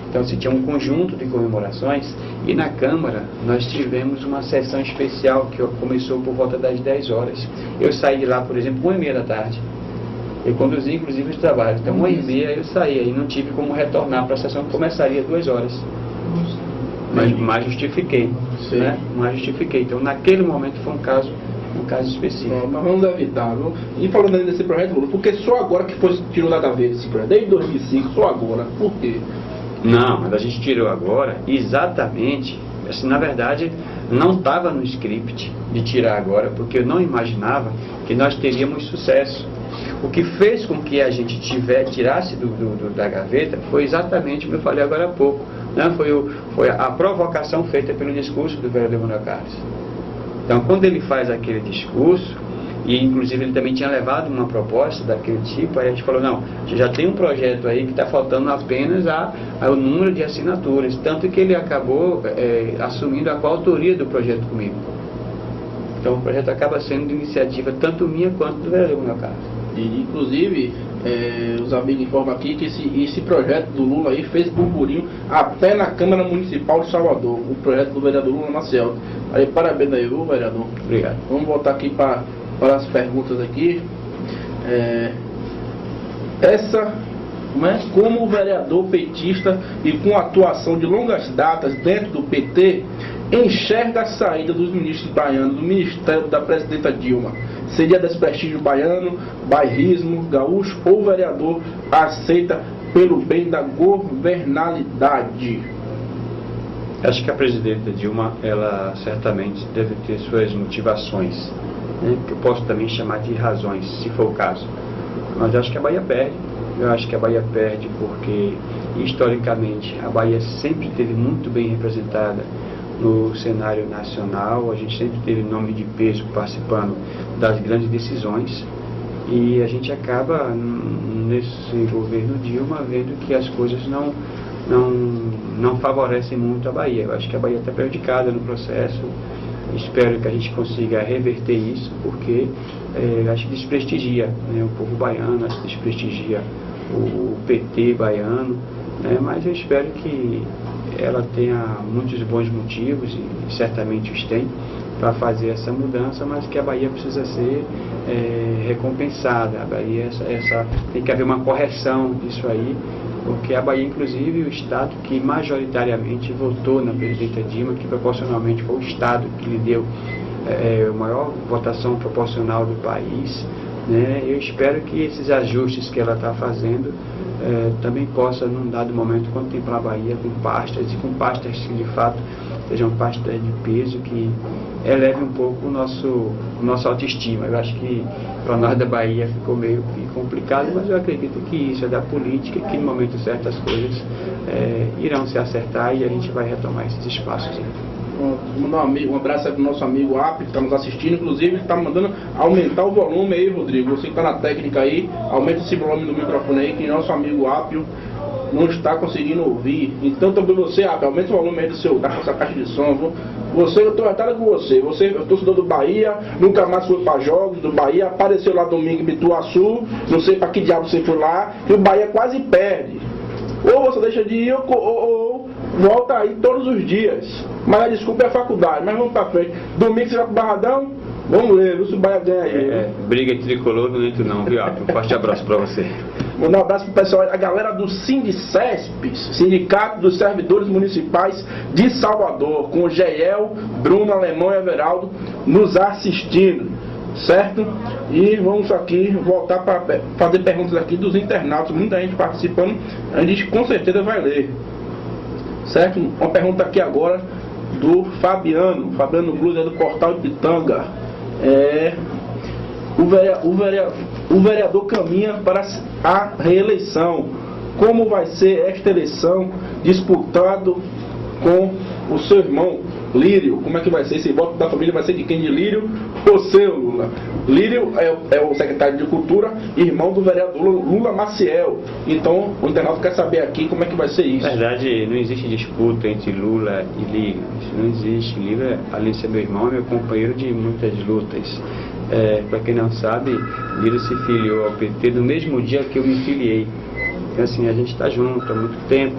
então se tinha um conjunto de comemorações, e na Câmara nós tivemos uma sessão especial que começou por volta das 10 horas. Eu saí de lá, por exemplo, 1h30 da tarde. Eu conduzi inclusive os trabalhos, então 1h30 eu saí, aí não tive como retornar para a sessão que começaria 2 horas. Mas justifiquei, né? Mas justifiquei. Então naquele momento foi um caso específico. Mas vamos evitar, viu? E falando ainda desse projeto, Lula, porque só agora que foi tirou nada a ver esse projeto, desde 2005, só agora. Por quê? Não, mas a gente tirou agora exatamente, assim, na verdade, não estava no script de tirar agora, porque eu não imaginava que nós teríamos sucesso. O que fez com que a gente tirasse da gaveta foi exatamente como eu falei agora há pouco, né? Foi a provocação feita pelo discurso do vereador Manuel Carlos. Então, quando ele faz aquele discurso, e inclusive ele também tinha levado uma proposta daquele tipo, aí a gente falou, não, a gente já tem um projeto aí que está faltando apenas o número de assinaturas, tanto que ele acabou assumindo a coautoria do projeto comigo. Então o projeto acaba sendo de iniciativa tanto minha quanto do vereador Manuel Carlos. E, inclusive, os amigos informam aqui que esse projeto do Lula aí fez burburinho até na Câmara Municipal de Salvador, o projeto do vereador Lula Maciel. Aí, parabéns aí, viu, vereador? Obrigado. Vamos voltar aqui para as perguntas aqui. Como vereador petista e com atuação de longas datas dentro do PT, enxerga a saída dos ministros baianos do Ministério da Presidenta Dilma? Seria desprestígio baiano, bairrismo, gaúcho, ou o vereador aceita pelo bem da governalidade? Acho que a presidenta Dilma, ela certamente deve ter suas motivações, né, que eu posso também chamar de razões, se for o caso. Mas acho que a Bahia perde. Eu acho que a Bahia perde porque, historicamente, a Bahia sempre esteve muito bem representada no cenário nacional. A gente sempre teve nome de peso participando das grandes decisões, e a gente acaba, nesse governo Dilma, vendo que as coisas não favorecem muito a Bahia. Eu acho que a Bahia está prejudicada no processo. Espero que a gente consiga reverter isso, porque acho que desprestigia, né, o povo baiano, acho que desprestigia o PT baiano, né, mas eu espero que ela tenha muitos bons motivos, e certamente os tem, para fazer essa mudança, mas que a Bahia precisa ser recompensada. A Bahia, tem que haver uma correção disso aí, porque a Bahia, inclusive, o estado que majoritariamente votou na presidenta Dilma, que proporcionalmente foi o estado que lhe deu a maior votação proporcional do país, né? Eu espero que esses ajustes que ela está fazendo também possa, num dado momento, contemplar a Bahia com pastas, e com pastas que de fato sejam pastas de peso, que eleve um pouco o nosso autoestima. Eu acho que para nós da Bahia ficou meio complicado, mas eu acredito que isso é da política, que no momento certo as coisas irão se acertar e a gente vai retomar esses espaços. Mandar um abraço para o nosso amigo Apio, que está nos assistindo. Inclusive, ele está mandando aumentar o volume aí, Rodrigo. Você que está na técnica aí, aumenta esse volume do microfone aí, que nosso amigo Apio não está conseguindo ouvir. Então, também você, Apio, aumenta o volume aí da sua caixa de som, viu? Eu estou retado com você. Você é torcedor do Bahia, nunca mais foi para jogos do Bahia, apareceu lá domingo em Bituaçu, não sei para que diabo você foi lá, e o Bahia quase perde. Ou você deixa de ir, ou volta aí todos os dias. Mas a desculpa é a faculdade. Mas vamos pra frente. Domingo você vai pro Barradão? Vamos ver, viu, se o Bahia ganha aí. Briga de tricolor não entro não, viu? Um forte abraço pra você. Mandar um abraço pro pessoal, a galera do Sindicesps, Sindicato dos Servidores Municipais de Salvador, com o Geiel, Bruno, Alemão e Everaldo nos assistindo, certo? E vamos aqui voltar para fazer perguntas aqui dos internautas, muita gente participando, a gente com certeza vai ler, certo? Uma pergunta aqui agora do Fabiano Blues, do Portal de Pitanga. O vereador caminha para a reeleição. Como vai ser esta eleição disputado com o seu irmão Lírio? Como é que vai ser? Esse voto da família vai ser de quem? De Lírio ou seu, Lula? Lírio é o secretário de Cultura, irmão do vereador Lula Maciel. Então, o internauta quer saber aqui como é que vai ser isso. Na verdade, não existe disputa entre Lula e Lírio. Isso não existe. Lírio, além de ser meu irmão, é meu companheiro de muitas lutas. Para quem não sabe, Lírio se filiou ao PT no mesmo dia que eu me filiei. Então, assim, a gente está junto há muito tempo.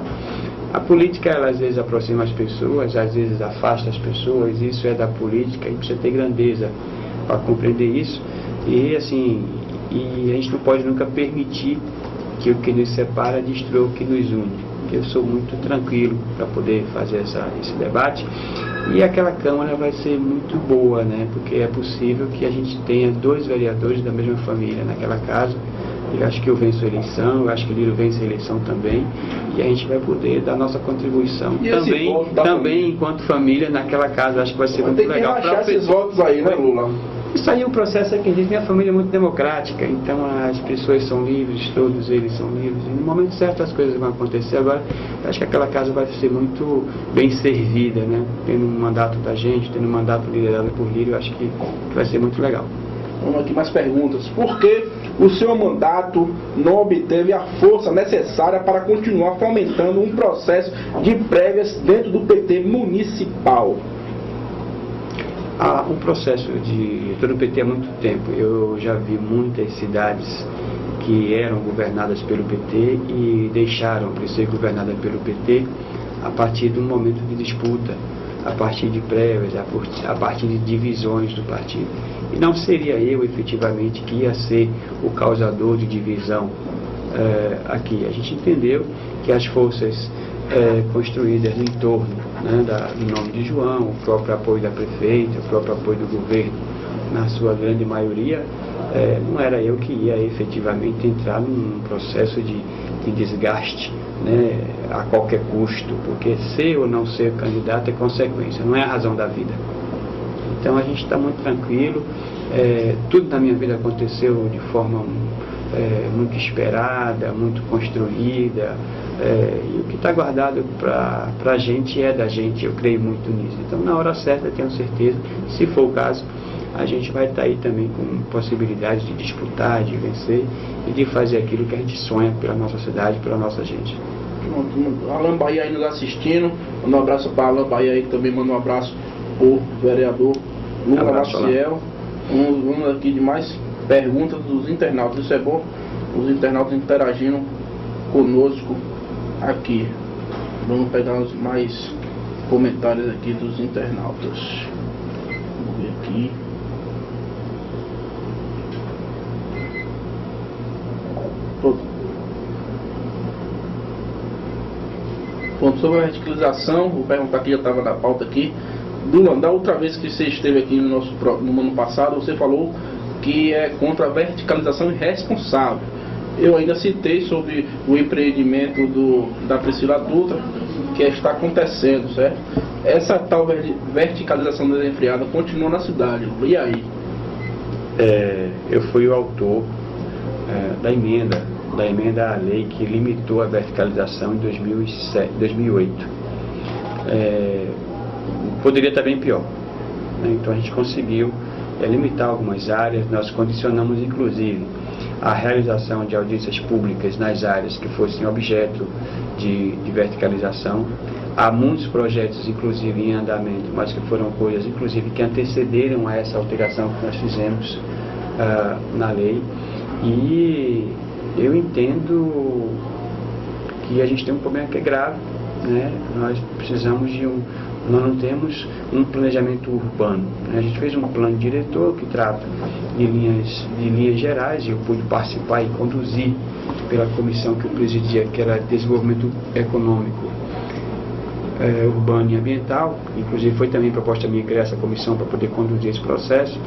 A política, ela às vezes aproxima as pessoas, às vezes afasta as pessoas. Isso é da política e precisa ter grandeza para compreender isso. E assim, a gente não pode nunca permitir que o que nos separa destrua o que nos une. Eu sou muito tranquilo para poder fazer esse debate. E aquela Câmara vai ser muito boa, né? Porque é possível que a gente tenha 2 vereadores da mesma família naquela casa. Eu acho que eu venço a eleição, eu acho que o Lírio vence a eleição também, e a gente vai poder dar nossa contribuição também enquanto família naquela casa. Acho que vai ser muito legal. Tem que rachar esses votos aí, né, Lula? Isso aí é um processo que diz, minha família é muito democrática, então as pessoas são livres, todos eles são livres, e no momento certo as coisas vão acontecer. Agora, eu acho que aquela casa vai ser muito bem servida, né? Tendo um mandato da gente, tendo um mandato liderado por Lírio, eu acho que vai ser muito legal. Vamos aqui mais perguntas. Por que o seu mandato não obteve a força necessária para continuar fomentando um processo de prévias dentro do PT municipal? Há um processo de... Eu estou no PT há muito tempo. Eu já vi muitas cidades que eram governadas pelo PT e deixaram de ser governadas pelo PT a partir de um momento de disputa, a partir de prévias, a partir de divisões do partido. E não seria eu, efetivamente, que ia ser o causador de divisão aqui. A gente entendeu que as forças construídas em torno, né, do nome de João, o próprio apoio da prefeita, o próprio apoio do governo, na sua grande maioria, não era eu que ia efetivamente entrar num processo de desgaste, né, a qualquer custo, porque ser ou não ser candidato é consequência, não é a razão da vida. Então a gente está muito tranquilo, tudo na minha vida aconteceu de forma muito esperada, muito construída, e o que está guardado para a gente é da gente, eu creio muito nisso. Então na hora certa, tenho certeza, se for o caso, a gente vai estar aí também com possibilidades de disputar, de vencer e de fazer aquilo que a gente sonha pela nossa cidade, pela nossa gente. Alan Bahia aí nos assistindo, manda um abraço para Alan Bahia aí, que também manda um abraço o vereador Lula Maciel. Vamos aqui de mais perguntas dos internautas, isso é bom, os internautas interagindo conosco aqui. Vamos pegar os mais comentários aqui dos internautas. Vamos ver aqui. Ponto sobre a verticalização, vou perguntar aqui, já estava na pauta aqui. Lula, da outra vez que você esteve aqui no ano passado, você falou que é contra a verticalização irresponsável. Eu ainda citei sobre o empreendimento da Priscila Dutra, que está acontecendo, certo? Essa tal verticalização desenfreada continua na cidade, e aí? Eu fui o autor da emenda à lei que limitou a verticalização em 2008. Poderia estar bem pior, né? Então a gente conseguiu limitar algumas áreas, nós condicionamos inclusive a realização de audiências públicas nas áreas que fossem objeto de verticalização. Há muitos projetos, inclusive, em andamento, mas que foram coisas, inclusive, que antecederam a essa alteração que nós fizemos na lei. E eu entendo que a gente tem um problema que é grave, né? Nós precisamos nós não temos um planejamento urbano, né? A gente fez um plano diretor que trata de linhas gerais, e eu pude participar e conduzir pela comissão que eu presidia, que era Desenvolvimento Econômico, Urbano e Ambiental. Inclusive foi também proposta minha criar essa comissão para poder conduzir esse processo,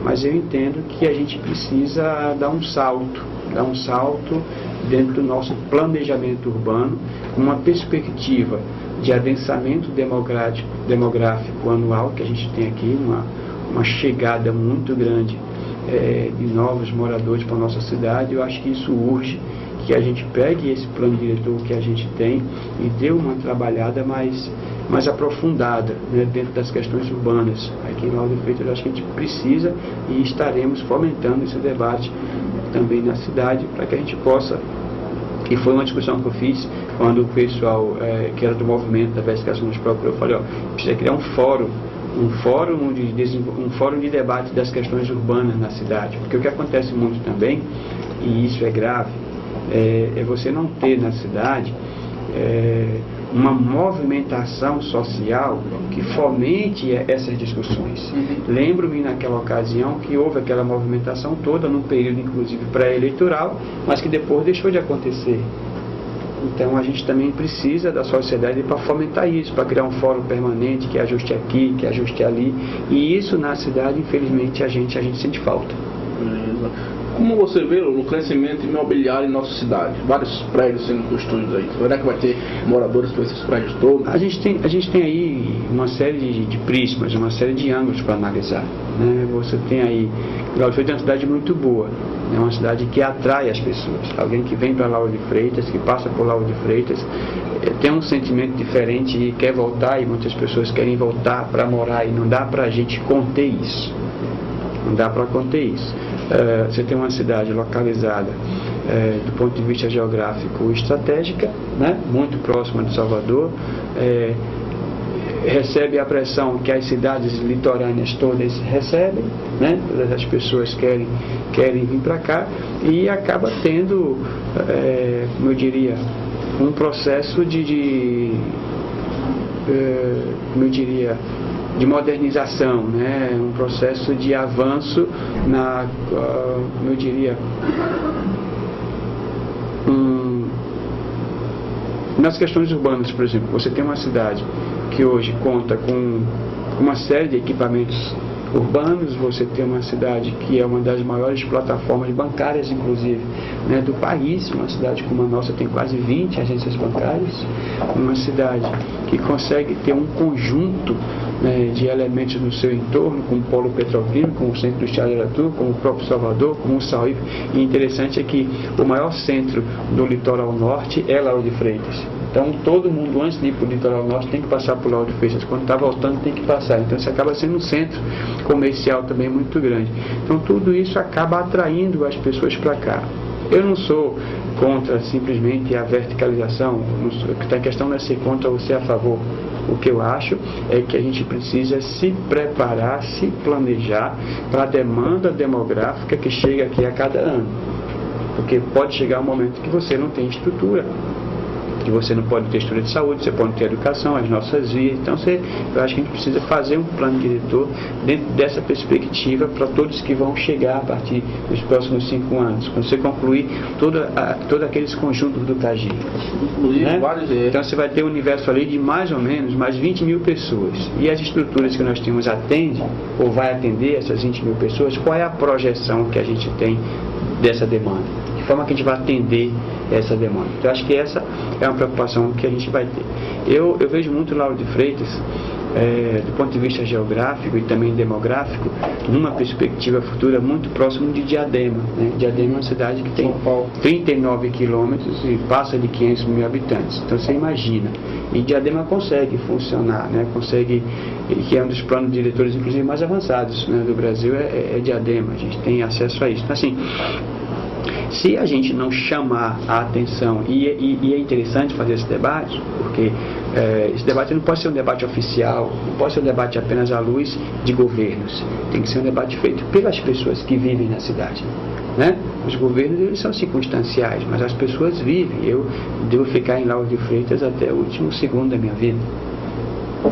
mas eu entendo que a gente precisa dar um salto dentro do nosso planejamento urbano, com uma perspectiva de adensamento demográfico anual, que a gente tem aqui, uma chegada muito grande de novos moradores para a nossa cidade. Eu acho que isso urge que a gente pegue esse plano diretor que a gente tem e dê uma trabalhada mais aprofundada, né, dentro das questões urbanas. Aqui em Lauro de Freitas, eu acho que a gente precisa e estaremos fomentando esse debate também na cidade, para que a gente possa, que foi uma discussão que eu fiz quando o pessoal que era do movimento da verificação nos procurou, eu falei, precisa criar um fórum de debate das questões urbanas na cidade, porque o que acontece muito também, e isso é grave, é você não ter na cidade uma movimentação social que fomente essas discussões. Lembro-me naquela ocasião que houve aquela movimentação toda, num período inclusive pré-eleitoral, mas que depois deixou de acontecer. Então a gente também precisa da sociedade para fomentar isso, para criar um fórum permanente que ajuste aqui, que ajuste ali, e isso na cidade, infelizmente, a gente sente falta. Beleza. Como você vê no crescimento imobiliário em nossa cidade? Vários prédios sendo construídos aí. Será que vai ter moradores para esses prédios todos? A gente tem aí uma série de prismas, uma série de ângulos para analisar, né? Você tem aí, Lauro de Freitas é uma cidade muito boa, é uma cidade que atrai as pessoas. Alguém que vem para Lauro de Freitas, que passa por Lauro de Freitas, tem um sentimento diferente e quer voltar, e muitas pessoas querem voltar para morar, e não dá para a gente conter isso. Não dá para conter isso. Você tem uma cidade localizada do ponto de vista geográfico estratégica, né? Muito próxima de Salvador, recebe a pressão que as cidades litorâneas todas recebem, né? Todas as pessoas querem vir para cá, e acaba tendo, como eu diria, um processo de modernização, né? Um processo de avanço nas questões urbanas. Por exemplo, você tem uma cidade que hoje conta com uma série de equipamentos urbanos, você tem uma cidade que é uma das maiores plataformas bancárias, inclusive, né, do país. Uma cidade como a nossa tem quase 20 agências bancárias, uma cidade que consegue ter um conjunto, né, de elementos no seu entorno, como o polo petroquímico, como o centro industrial de Aratu, como o próprio Salvador, como o Sauípe. E interessante é que o maior centro do litoral norte é Lauro de Freitas. Então todo mundo, antes de ir para o litoral norte, tem que passar por Lauro de Freitas. Quando está voltando, tem que passar. Então isso acaba sendo um centro comercial também muito grande. Então tudo isso acaba atraindo as pessoas para cá. Eu não sou contra simplesmente a verticalização. A questão não é ser contra ou ser a favor. O que eu acho é que a gente precisa se preparar, se planejar para a demanda demográfica que chega aqui a cada ano. Porque pode chegar um momento que você não tem estrutura, que você não pode ter estrutura de saúde, você pode ter educação, as nossas vias. Então eu acho que a gente precisa fazer um plano diretor dentro dessa perspectiva para todos que vão chegar a partir dos próximos 5 anos, quando você concluir todo aqueles conjuntos do CAGI, né? Então você vai ter um universo ali de mais ou menos mais 20 mil pessoas, e as estruturas que nós temos atendem ou vai atender essas 20 mil pessoas. Qual é a projeção que a gente tem dessa demanda? De forma que a gente vai atender essa demanda. Então, eu acho que essa é uma preocupação que a gente vai ter. Eu vejo muito Lauro de Freitas, do ponto de vista geográfico e também demográfico, numa perspectiva futura muito próximo de Diadema, né? Diadema é uma cidade que tem 39 quilômetros e passa de 500 mil habitantes. Então você imagina. E Diadema consegue funcionar, né? Consegue, que é um dos planos diretores inclusive mais avançados, né, do Brasil, é Diadema. A gente tem acesso a isso. Então, assim, se a gente não chamar a atenção, e é interessante fazer esse debate, porque esse debate não pode ser um debate oficial, não pode ser um debate apenas à luz de governos, tem que ser um debate feito pelas pessoas que vivem na cidade, né? Os governos, eles são circunstanciais, mas as pessoas vivem. Eu devo ficar em Lauro de Freitas até o último segundo da minha vida.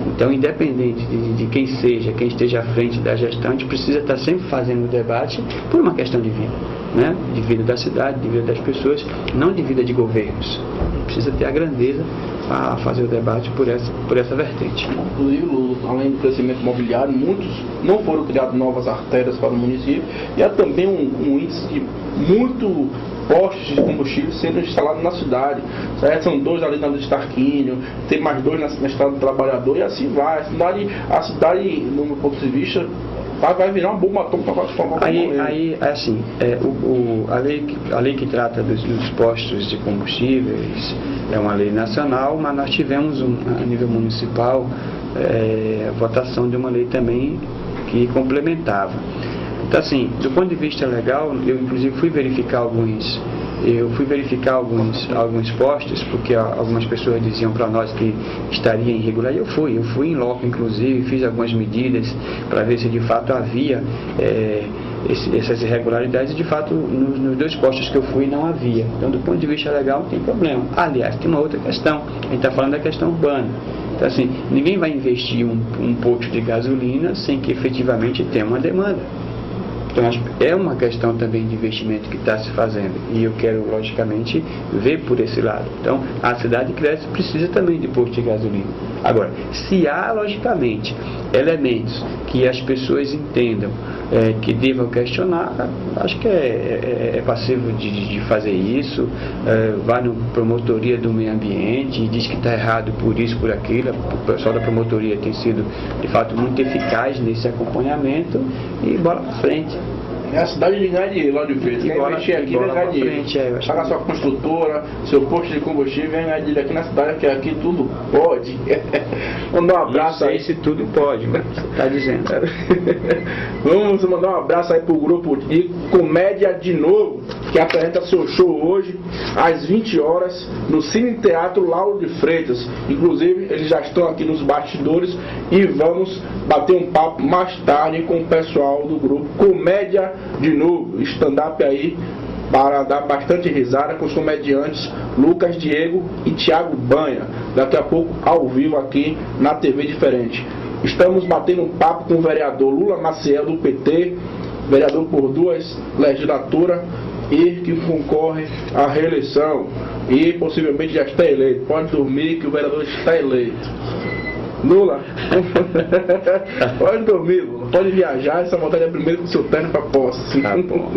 Então, independente de quem seja, quem esteja à frente da gestão, a gente precisa estar sempre fazendo o debate por uma questão de vida, né? De vida da cidade, de vida das pessoas, não de vida de governos. Precisa ter a grandeza a fazer o debate por essa vertente. Inclusive, além do crescimento imobiliário, muitos não foram criadas novas artérias para o município, e há também um índice de muito postos de combustível sendo instalados na cidade, certo? São 2 ali na Estarquínio, tem mais 2 na Estrada do Trabalhador, e assim vai. A cidade, no meu ponto de vista, vai virar uma bomba atômica para transformar. Aí, assim, a lei que trata dos postos de combustíveis é uma lei nacional, mas nós tivemos a nível municipal a votação de uma lei também que complementava. Então, assim, do ponto de vista legal, eu inclusive fui verificar alguns postos, porque algumas pessoas diziam para nós que estaria irregular, e eu fui em loco, inclusive, fiz algumas medidas para ver se de fato havia essas irregularidades, e de fato nos 2 postos que eu fui não havia. Então, do ponto de vista legal, não tem problema. Aliás, tem uma outra questão, a gente está falando da questão urbana. Então, assim, ninguém vai investir um posto de gasolina sem que efetivamente tenha uma demanda. Então, é uma questão também de investimento que está se fazendo, e eu quero, logicamente, ver por esse lado. Então, a cidade cresce, precisa também de posto de gasolina. Agora, se há, logicamente, elementos que as pessoas entendam que devam questionar, acho que é passivo de fazer isso, vai na promotoria do meio ambiente e diz que está errado por isso, por aquilo. O pessoal da promotoria tem sido, de fato, muito eficaz nesse acompanhamento e bola para frente. É a cidade de ganhar dinheiro, Lauro de Freitas. Quem investir aqui vai ganhar dinheiro. Pagar sua construtora, seu posto de combustível, vai ganhar dinheiro aqui na cidade, que aqui tudo pode. Mandar um abraço aí. Se tudo pode, você está dizendo. Vamos mandar um abraço aí pro grupo de Comédia de Novo, que apresenta seu show hoje, às 20 horas, no Cine Teatro Lauro de Freitas. Inclusive, eles já estão aqui nos bastidores e vamos bater um papo mais tarde com o pessoal do grupo Comédia de Novo, stand-up aí para dar bastante risada com os comediantes Lucas Diego e Thiago Banha, daqui a pouco ao vivo aqui na TV Diferente. Estamos batendo um papo com o vereador Lula Maciel do PT, vereador por 2 legislaturas e que concorre à reeleição e possivelmente já está eleito. Pode dormir que o vereador está eleito. Lula, pode dormir, Lula. Pode viajar, essa vontade é primeiro com o seu terno para posse. Tá bom.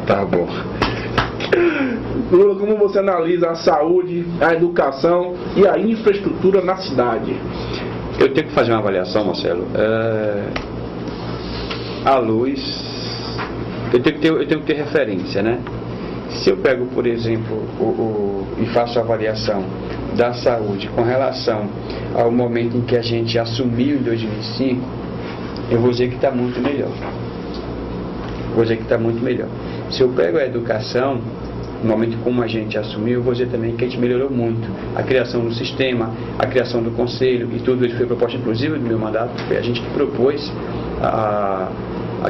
Tá bom. Lula, como você analisa a saúde, a educação e a infraestrutura na cidade? Eu tenho que fazer uma avaliação, Marcelo. A luz, eu tenho que ter referência, né? Se eu pego, por exemplo, e faço a avaliação da saúde com relação ao momento em que a gente assumiu em 2005, eu vou dizer que está muito melhor. Se eu pego a educação, no momento como a gente assumiu, eu vou dizer também que a gente melhorou muito. A criação do sistema, a criação do conselho, e tudo isso foi proposta inclusive do meu mandato, foi a gente que propôs a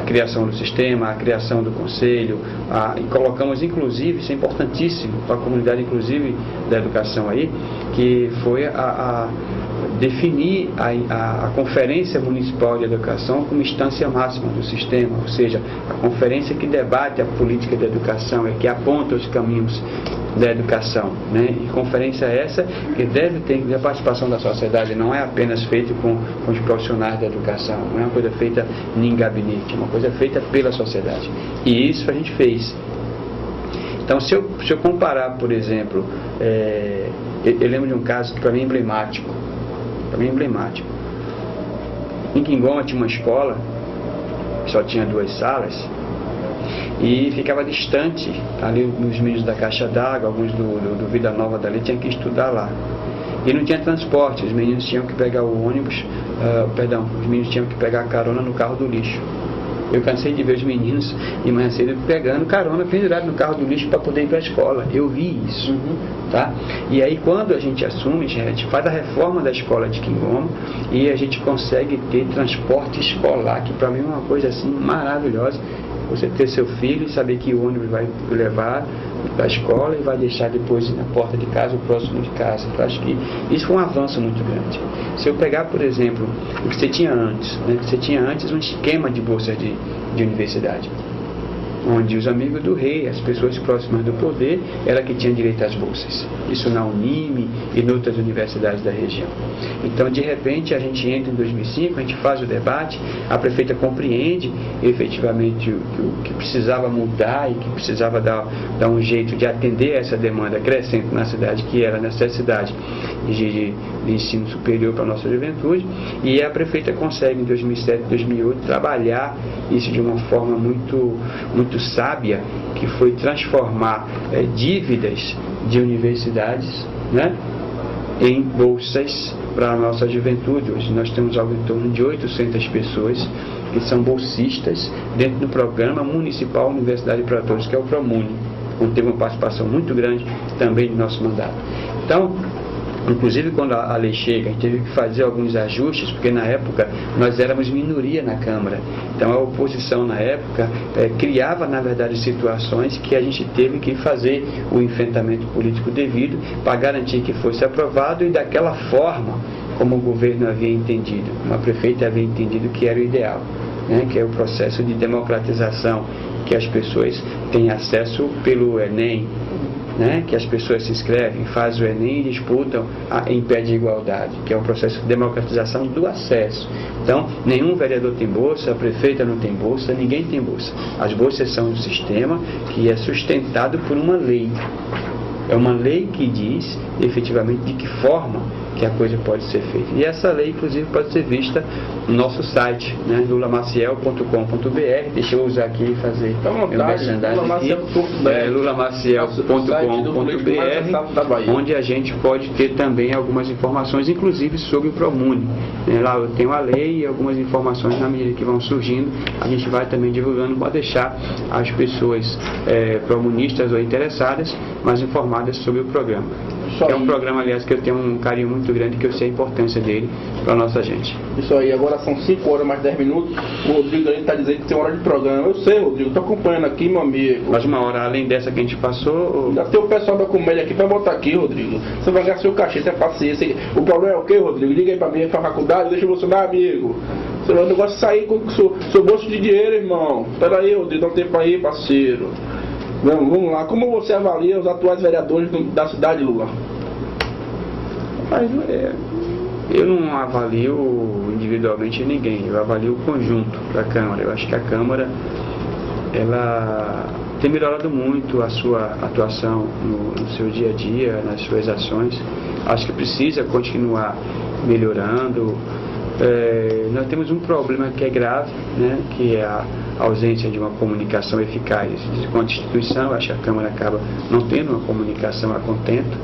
criação do sistema, a criação do conselho, e colocamos inclusive, isso é importantíssimo para a comunidade inclusive da educação aí, que foi definir a Conferência Municipal de Educação como instância máxima do sistema, ou seja, a conferência que debate a política de educação e que aponta os caminhos da educação, né? E conferência essa que deve ter a participação da sociedade, não é apenas feita com os profissionais da educação, não é uma coisa feita em gabinete, é uma coisa feita pela sociedade. E isso a gente fez. Então, se eu comparar, por exemplo, eu lembro de um caso que para mim é emblemático. Em Quingoma tinha uma escola que só tinha 2 salas e ficava distante, ali os meninos da Caixa d'Água, alguns do Vida Nova dali tinham que estudar lá. E não tinha transporte, os meninos tinham que pegar o ônibus, os meninos tinham que pegar a carona no carro do lixo. Eu cansei de ver os meninos de manhã cedo pegando carona pendurado no carro do lixo para poder ir para a escola. Eu vi isso. Tá? E aí quando a gente assume, a gente faz a reforma da escola de Quingoma e a gente consegue ter transporte escolar, que para mim é uma coisa assim maravilhosa. Você ter seu filho e saber que o ônibus vai levar para a escola e vai deixar depois na porta de casa ou próximo de casa. Então, acho que isso foi um avanço muito grande. Se eu pegar, por exemplo, o que você tinha antes, né? Você tinha antes um esquema de bolsas de universidade, onde os amigos do rei, as pessoas próximas do poder, era que tinham direito às bolsas. Isso na Unime e em outras universidades da região. Então, de repente, a gente entra em 2005, a gente faz o debate, a prefeita compreende efetivamente o que precisava mudar e que precisava dar um jeito de atender essa demanda crescente na cidade, que era a necessidade de ensino superior para a nossa juventude, e a prefeita consegue, em 2007, 2008, trabalhar isso de uma forma muito sábia, que foi transformar dívidas de universidades, né, em bolsas para a nossa juventude. Hoje nós temos algo em torno de 800 pessoas que são bolsistas dentro do programa municipal Universidade para Todos, que é o ProMuni, onde teve uma participação muito grande também do nosso mandato. Então, inclusive quando a lei chega, a gente teve que fazer alguns ajustes, porque na época nós éramos minoria na Câmara. Então a oposição na época criava, na verdade, situações que a gente teve que fazer o enfrentamento político devido para garantir que fosse aprovado e daquela forma como o governo havia entendido, como a prefeita havia entendido que era o ideal, né? Que é o processo de democratização, que as pessoas têm acesso pelo Enem, né, que as pessoas se inscrevem, fazem o Enem e disputam em pé de igualdade, que é um processo de democratização do acesso. Então, nenhum vereador tem bolsa, a prefeita não tem bolsa, ninguém tem bolsa. As bolsas são um sistema que é sustentado por uma lei. É uma lei que diz efetivamente de que forma que a coisa pode ser feita. E essa lei, inclusive, pode ser vista no nosso site, né, lulamaciel.com.br. Deixa eu usar aqui e fazer lulamaciel.com.br, onde a gente pode ter também algumas informações, inclusive sobre o ProMuni. Lá eu tenho a lei e algumas informações, na medida que vão surgindo, a gente vai também divulgando, para deixar as pessoas promunistas ou interessadas mais informadas sobre o programa. É um programa, aliás, que eu tenho um carinho muito grande, que eu sei a importância dele para a nossa gente. Isso aí, agora são 5 horas mais 10 minutos. O Rodrigo está dizendo que tem hora de programa. Eu sei, Rodrigo, estou acompanhando aqui, meu amigo. Mais uma hora além dessa que a gente passou. Já tem o pessoal da comédia aqui para botar aqui, Rodrigo. Você vai ganhar seu cachê, tem paciência. O problema é o quê, Rodrigo? Liga aí para mim, para a faculdade, deixa eu funcionar, amigo. Você vai negócio de sair com o seu bolso de dinheiro, irmão. Espera aí, Rodrigo, dá um tempo aí, parceiro. Vamos lá, como você avalia os atuais vereadores da cidade, Lula? Mas eu não avalio individualmente ninguém, eu avalio o conjunto da Câmara. Eu acho que a Câmara ela tem melhorado muito a sua atuação no seu dia a dia, nas suas ações. Acho que precisa continuar melhorando. Nós temos um problema que é grave, né, que é a ausência de uma comunicação eficaz com a instituição. Acho que a Câmara acaba não tendo uma comunicação a contento.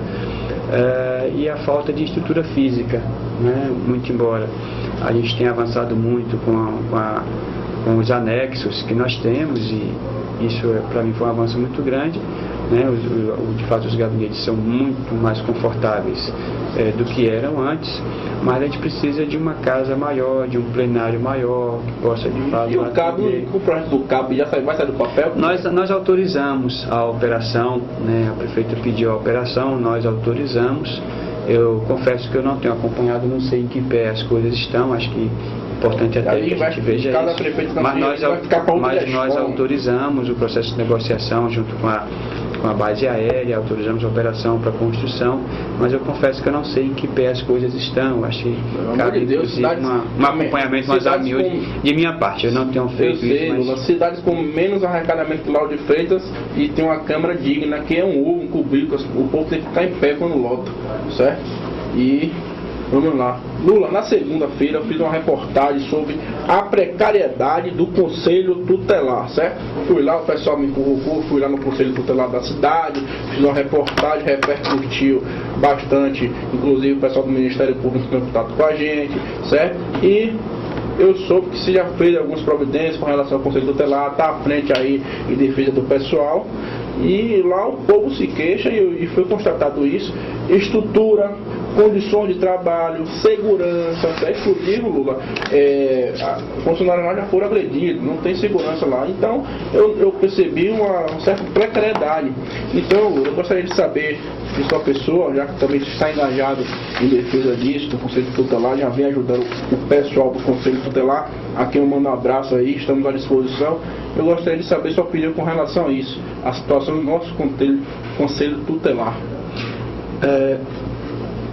E a falta de estrutura física, né? Muito embora a gente tenha avançado muito com os anexos que nós temos, e isso para mim foi um avanço muito grande, né? De fato os gabinetes são muito mais confortáveis do que eram antes, mas a gente precisa de uma casa maior, de um plenário maior, que possa de fato... E o projeto do CAB já vai sair do papel? Nós autorizamos a operação, né? A prefeita pediu a operação, nós autorizamos. Eu confesso que eu não tenho acompanhado, não sei em que pé as coisas estão, acho que é importante até que a gente veja isso. Mas nós autorizamos o processo de negociação junto com a base aérea, autorizamos a operação para construção, mas eu confesso que eu não sei em que pé as coisas estão. Acho que cabe inclusive um acompanhamento mais amigo de minha parte. Eu não tenho feito isso. Mas... cidades com menos arrecadamento que Lauro de Freitas e tem uma câmara digna, que é um cubículo, o povo tem que ficar em pé quando lota, certo? E vamos lá. Lula, na segunda-feira eu fiz uma reportagem sobre a precariedade do Conselho Tutelar, certo? Fui lá, o pessoal me convocou, fui lá no Conselho Tutelar da cidade, fiz uma reportagem, repercutiu bastante, inclusive o pessoal do Ministério Público tem contato com a gente, certo? E eu soube que se já fez algumas providências com relação ao Conselho Tutelar, está à frente aí em defesa do pessoal, e lá o povo se queixa e foi constatado isso. Estrutura, condições de trabalho, segurança, inclusive, Lula, funcionários lá já foram agredidos, não tem segurança lá. Então eu percebi uma certa precariedade. Então, Lula, eu gostaria de saber de sua pessoa, já que também está engajado em defesa disso, do Conselho Tutelar, já vem ajudando o pessoal do Conselho Tutelar, a quem eu mando um abraço aí, estamos à disposição. Eu gostaria de saber sua opinião com relação a isso, a situação do nosso Conselho Tutelar.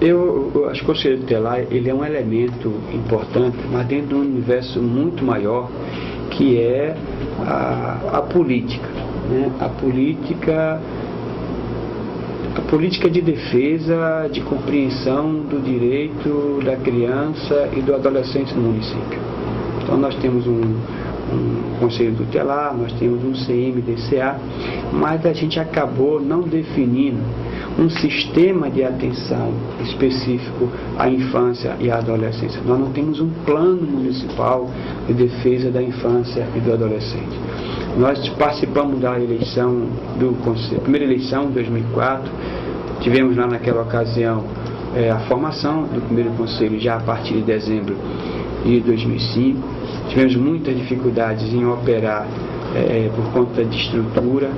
Eu acho que o Conselho Tutelar ele é um elemento importante, mas dentro de um universo muito maior, que é a política, né? A política de defesa, de compreensão do direito da criança e do adolescente no município. Então nós temos um Conselho Tutelar, nós temos um CMDCA, mas a gente acabou não definindo um sistema de atenção específico à infância e à adolescência. Nós não temos um plano municipal de defesa da infância e do adolescente. Nós participamos da eleição do Conselho, primeira eleição, 2004, tivemos lá naquela ocasião a formação do primeiro Conselho já a partir de dezembro de 2005, tivemos muitas dificuldades em operar por conta de estrutura,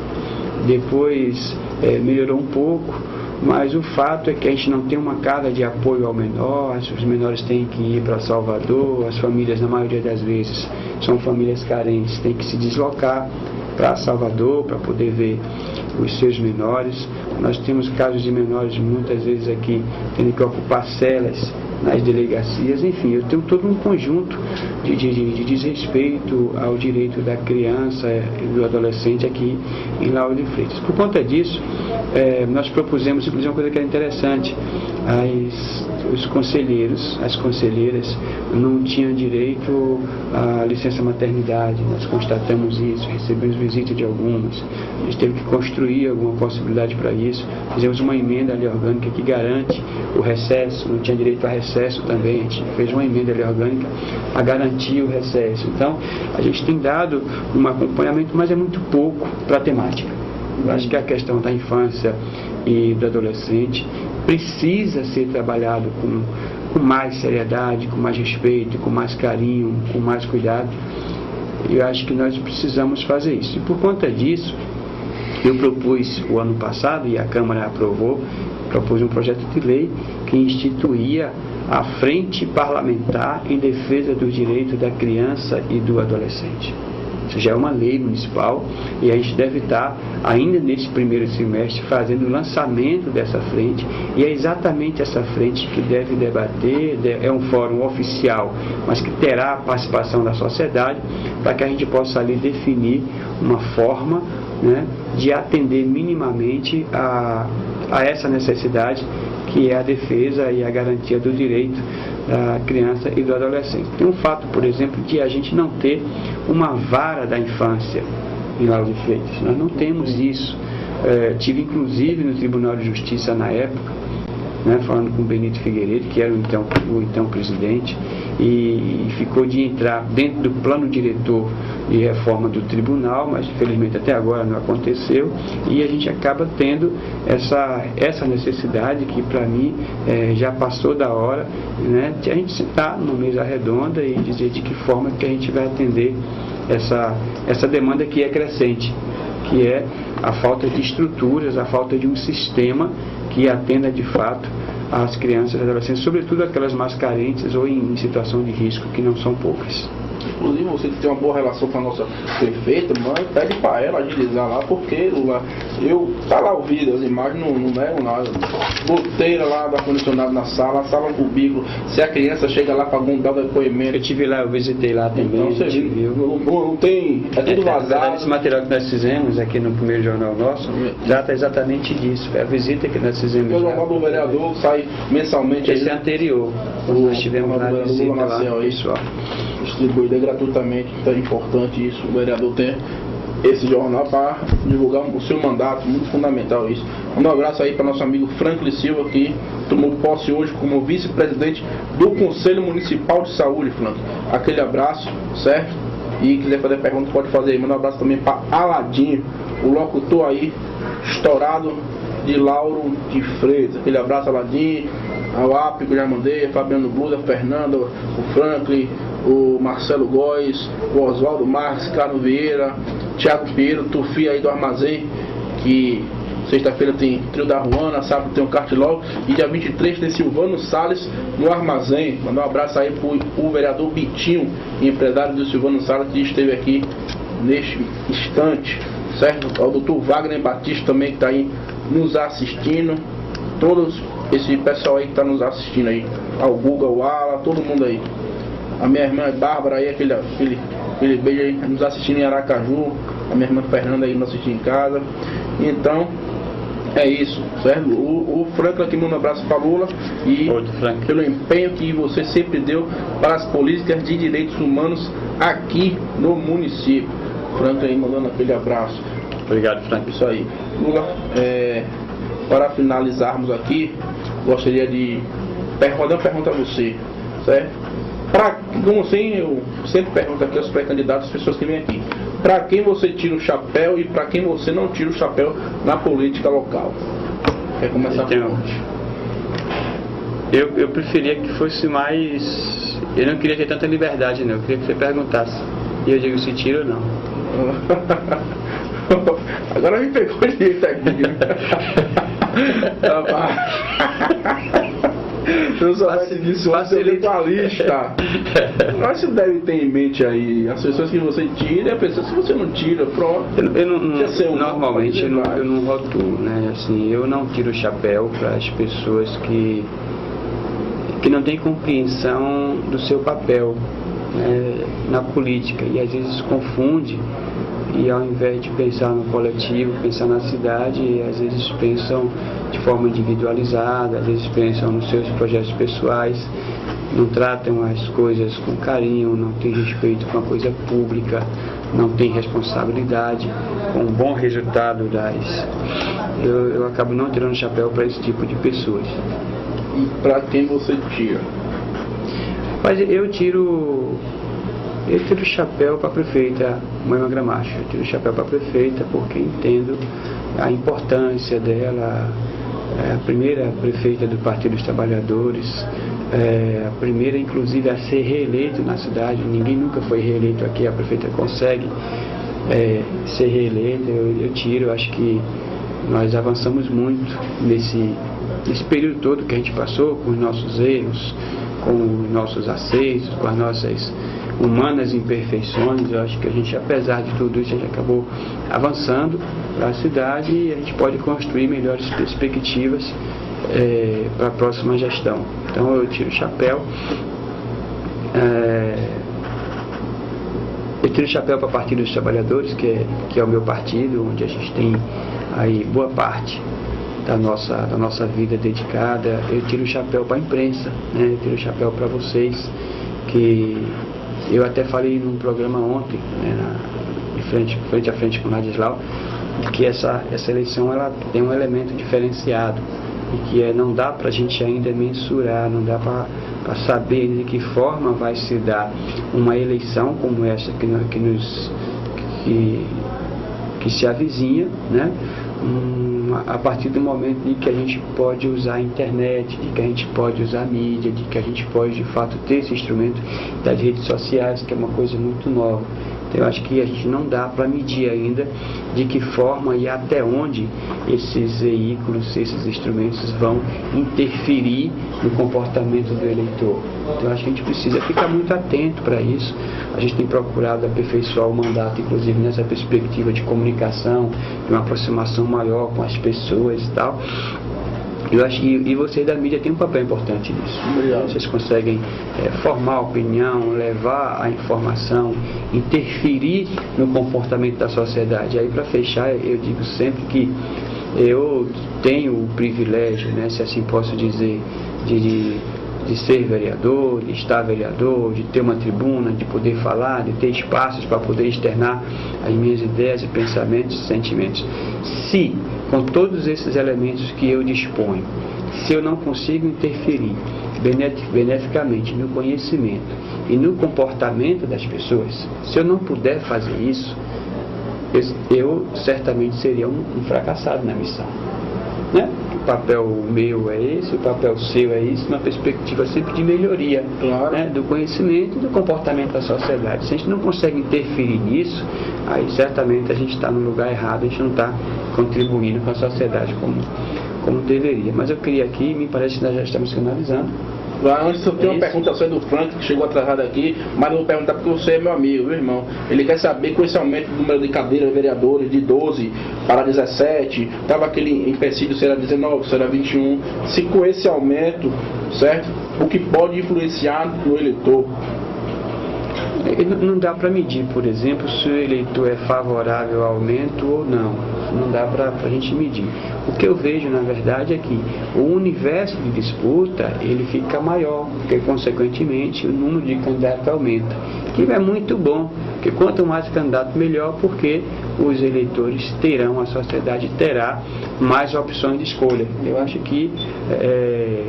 depois melhorou um pouco, mas o fato é que a gente não tem uma casa de apoio ao menor, os menores têm que ir para Salvador, as famílias, na maioria das vezes, são famílias carentes, têm que se deslocar para Salvador para poder ver os seus menores. Nós temos casos de menores muitas vezes aqui tendo que ocupar celas nas delegacias. Enfim, eu tenho todo um conjunto de desrespeito ao direito da criança e do adolescente aqui em Lauro de Freitas. Por conta disso, nós propusemos inclusive uma coisa que era interessante: os conselheiros, as conselheiras não tinham direito à licença maternidade. Nós constatamos isso, recebemos visita de algumas, a gente teve que construir alguma possibilidade para isso. Fizemos uma emenda à lei orgânica que garante o recesso, não tinha direito a recesso também, a gente fez uma emenda à lei orgânica a garantir o recesso. Então, a gente tem dado um acompanhamento, mas é muito pouco para a temática. Eu acho que a questão da infância e do adolescente precisa ser trabalhado com mais seriedade, com mais respeito, com mais carinho, com mais cuidado. E eu acho que nós precisamos fazer isso. E por conta disso, eu propus o ano passado, e a Câmara aprovou, propus um projeto de lei que instituía a Frente Parlamentar em Defesa dos Direitos da Criança e do Adolescente. Isso já é uma lei municipal e a gente deve estar, ainda nesse primeiro semestre, fazendo o lançamento dessa frente, e é exatamente essa frente que deve debater, é um fórum oficial, mas que terá a participação da sociedade, para que a gente possa ali definir uma forma, né, de atender minimamente a essa necessidade, que é a defesa e a garantia do direito da criança e do adolescente. Tem um fato, por exemplo, de a gente não ter uma vara da infância em Lauro de Freitas. Nós não temos isso. Tive inclusive no Tribunal de Justiça na época, né, falando com o Benito Figueiredo, que era o então presidente, e ficou de entrar dentro do plano diretor de reforma do tribunal, mas infelizmente até agora não aconteceu, e a gente acaba tendo essa necessidade que para mim já passou da hora, né, de a gente sentar numa mesa redonda e dizer de que forma que a gente vai atender essa demanda que é crescente, que é a falta de estruturas, a falta de um sistema que atenda de fato às crianças e adolescentes, sobretudo aquelas mais carentes ou em situação de risco, que não são poucas. Inclusive, você que tem uma boa relação com a nossa prefeita, mãe, pede para ela agilizar lá, porque tá lá o vídeo, as imagens não nego nada. Goteira lá do ar-condicionado na sala cubículo. Se a criança chega lá para algum dar o depoimento. Eu tive lá, eu visitei lá também. Então, você viu. Não tem. É tudo vazado. Esse material que nós fizemos aqui no primeiro jornal nosso trata exatamente disso. É a visita que nós fizemos. O jornal do vereador sai mensalmente. Esse é anterior. Nós tivemos lá a visita lá, pessoal. Distribuída gratuitamente, então é importante isso, o vereador ter esse jornal para divulgar o seu mandato, muito fundamental isso. Um abraço aí para nosso amigo Franklin Silva, que tomou posse hoje como vice-presidente do Conselho Municipal de Saúde, Franklin. Aquele abraço, certo? E quiser fazer pergunta, pode fazer aí. Manda um abraço também para Aladinho, o locutor aí, estourado de Lauro de Freitas. Aquele abraço, Aladinho, ao AP que eu já mandei, a Fabiano Blusa, a Fernanda, o Franklin, o Marcelo Góes, o Oswaldo Marques, Carlos Vieira, Thiago Pinheiro, Tufi aí do Armazém, que sexta-feira tem Trio da Ruana, sábado tem o Cartilol, e dia 23 tem Silvano Salles no Armazém. Mandar um abraço aí pro vereador Bitinho, empresário do Silvano Salles, que esteve aqui neste instante, certo? Ao doutor Wagner Batista também, que está aí nos assistindo, todos esse pessoal aí que está nos assistindo aí, ao Guga, ao Ala, todo mundo aí. A minha irmã Bárbara aí, aquele beijo aí, nos assistindo em Aracaju. A minha irmã Fernanda aí nos assistindo em casa. Então, é isso, certo? O Franklin aqui manda um abraço para Lula e pelo empenho que você sempre deu para as políticas de direitos humanos aqui no município. Franklin aí mandando aquele abraço. Obrigado, Franklin. Isso aí. Lula, para finalizarmos aqui, gostaria de fazer uma pergunta a você, certo? Como assim, eu sempre pergunto aqui aos pré-candidatos, as pessoas que vêm aqui, para quem você tira o chapéu e para quem você não tira o chapéu na política local? Quer começar por onde? Eu preferia que fosse mais... Eu não queria ter tanta liberdade, não. Eu queria que você perguntasse. E eu digo se tira ou não. Agora me pegou de jeito aqui. Eu soubesse disso, você é virtualista. Mas você deve ter em mente aí as pessoas que você tira e as pessoas que você não tira, pronto. Normalmente eu não rotulo, né? Assim, eu não tiro o chapéu para as pessoas que não têm compreensão do seu papel, né, na política, e às vezes confunde, e ao invés de pensar no coletivo, pensar na cidade, às vezes pensam de forma individualizada, às vezes pensam nos seus projetos pessoais, não tratam as coisas com carinho, não têm respeito com a coisa pública, não têm responsabilidade com o bom resultado eu acabo não tirando chapéu para esse tipo de pessoas. E para quem você tira? Mas eu tiro o chapéu para a prefeita Moema Gramacho. Eu tiro o chapéu para a prefeita porque entendo a importância dela. É a primeira prefeita do Partido dos Trabalhadores, a primeira inclusive a ser reeleito na cidade. Ninguém nunca foi reeleito aqui, a prefeita consegue ser reeleita. Eu tiro, acho que nós avançamos muito nesse período todo que a gente passou, com os nossos erros, com os nossos acertos, com as nossas humanas imperfeições. Eu acho que a gente, apesar de tudo isso, a gente acabou avançando para a cidade e a gente pode construir melhores perspectivas para a próxima gestão. Então eu tiro o chapéu. Eu tiro o chapéu para o Partido dos Trabalhadores, que é o meu partido, onde a gente tem aí boa parte da nossa vida dedicada. Eu tiro o chapéu para a imprensa, né? Eu tiro o chapéu para vocês, que eu até falei num programa ontem, né, frente a frente com o Ladislau, que essa eleição ela tem um elemento diferenciado e que não dá para a gente ainda mensurar, não dá para saber de que forma vai se dar uma eleição como essa que se avizinha, né? A partir do momento em que a gente pode usar a internet, de que a gente pode usar a mídia, de que a gente pode de fato ter esse instrumento das redes sociais, que é uma coisa muito nova. Então eu acho que a gente não dá para medir ainda de que forma e até onde esses veículos, esses instrumentos vão interferir no comportamento do eleitor. Então eu acho que a gente precisa ficar muito atento para isso. A gente tem procurado aperfeiçoar o mandato, inclusive nessa perspectiva de comunicação, de uma aproximação maior com as pessoas e tal. Eu acho que vocês da mídia têm um papel importante nisso. Vocês conseguem formar a opinião, levar a informação, interferir no comportamento da sociedade. Aí, para fechar, eu digo sempre que eu tenho o privilégio, né, se assim posso dizer, de ser vereador, de estar vereador, de ter uma tribuna, de poder falar, de ter espaços para poder externar as minhas ideias e pensamentos e sentimentos. Se, com todos esses elementos que eu disponho, se eu não consigo interferir beneficamente no conhecimento e no comportamento das pessoas, se eu não puder fazer isso, eu certamente seria um fracassado na missão, né? O papel meu é esse, o papel seu é esse, uma perspectiva sempre de melhoria, claro, né, do conhecimento e do comportamento da sociedade. Se a gente não consegue interferir nisso, aí certamente a gente está no lugar errado, a gente não está contribuindo com a sociedade como deveria. Mas eu queria aqui, me parece que nós já estamos finalizando. Antes eu tenho uma pergunta só do Frank, que chegou atrasado aqui, mas eu vou perguntar porque você é meu amigo, viu, irmão? Ele quer saber, com esse aumento do número de cadeiras vereadores de 12 para 17, estava aquele empecilho se era 19, se era 21, se com esse aumento, certo? O que pode influenciar no eleitor? Não dá para medir, por exemplo, se o eleitor é favorável ao aumento ou não. Não dá para a gente medir. O que eu vejo, na verdade, é que o universo de disputa ele fica maior, porque, consequentemente, o número de candidatos aumenta. Que é muito bom, porque quanto mais candidato, melhor, porque os eleitores terão, a sociedade terá mais opções de escolha. Eu acho que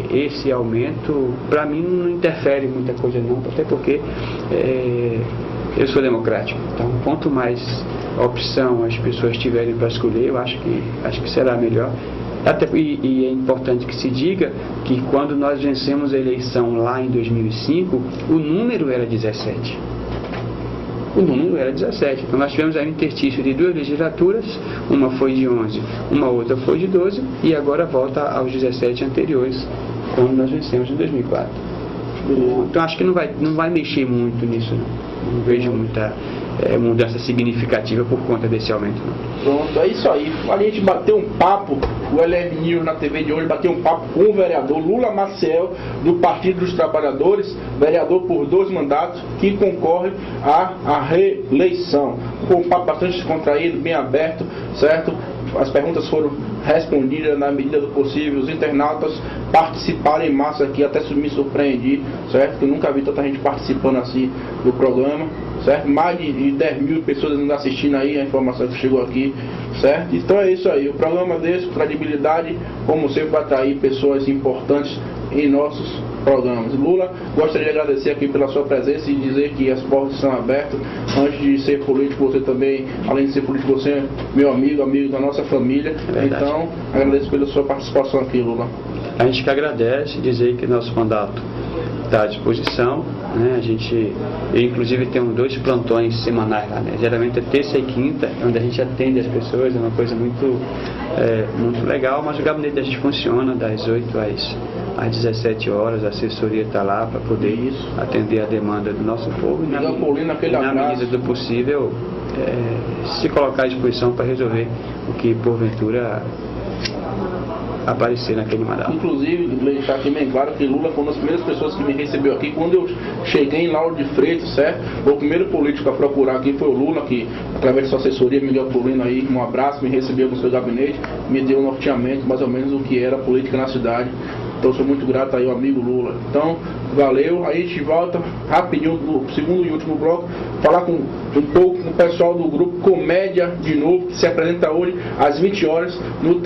esse aumento, para mim, não interfere muita coisa não, até porque eu sou democrático. Então, quanto mais opção as pessoas tiverem para escolher, eu acho que será melhor. E é importante que se diga que quando nós vencemos a eleição lá em 2005, o número era 17. O número era 17. Então nós tivemos aí um interstício de 2 legislaturas, uma foi de 11, uma outra foi de 12, e agora volta aos 17 anteriores. quando nós vencemos em 2004. Então acho que não vai mexer muito nisso, não vejo muita mudança significativa por conta desse aumento. Não. Pronto, é isso aí. A gente bateu um papo, o LR News na TV de hoje bateu um papo com o vereador Lula Maciel, do Partido dos Trabalhadores, vereador por 2 mandatos, que concorre à reeleição. Foi um papo bastante descontraído, bem aberto, certo? As perguntas foram respondidas na medida do possível, os internautas participaram em massa aqui, até me surpreendi, certo? Que eu nunca vi tanta gente participando assim do programa, certo? Mais de 10 mil pessoas nos assistindo aí, a informação que chegou aqui, certo? Então é isso aí, o programa desse, credibilidade, como sempre, vai atrair pessoas importantes em nossos programas. Lula, gostaria de agradecer aqui pela sua presença e dizer que as portas estão abertas. Antes de ser político, você também, além de ser político, você é meu amigo da nossa família. Então, agradeço pela sua participação aqui, Lula. A gente que agradece, dizer que nosso mandato está à disposição, né? Eu inclusive tenho 2 plantões semanais lá, né? Geralmente é terça e quinta, onde a gente atende as pessoas, é uma coisa muito legal, mas o gabinete da gente funciona das 8 às 17 horas, a assessoria está lá para poder atender a demanda do nosso povo e na medida do possível se colocar à disposição para resolver o que porventura aparecer naquele mandato. Inclusive, deixar aqui bem claro que Lula foi uma das primeiras pessoas que me recebeu aqui quando eu cheguei em Lauro de Freitas, certo? O primeiro político a procurar aqui foi o Lula, que através da sua assessoria, Miguel Paulino aí, um abraço, me recebeu no seu gabinete, me deu um norteamento mais ou menos do que era a política na cidade. Então sou muito grato aí ao amigo Lula. Então, valeu. Aí a gente volta rapidinho no segundo e último bloco, falar um pouco com o pessoal do grupo Comédia de Novo, que se apresenta hoje às 20 horas no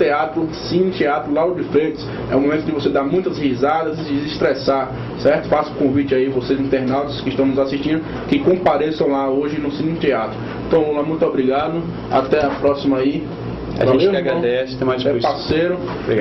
Cine Teatro Lauro de Freitas. É um momento de você dar muitas risadas e desestressar, certo? Faço o convite aí, vocês internautas que estão nos assistindo, que compareçam lá hoje no Cine Teatro. Então, Lula, muito obrigado. Até a próxima aí. A gente que agradece, tem mais disposição. Parceiro. Obrigado.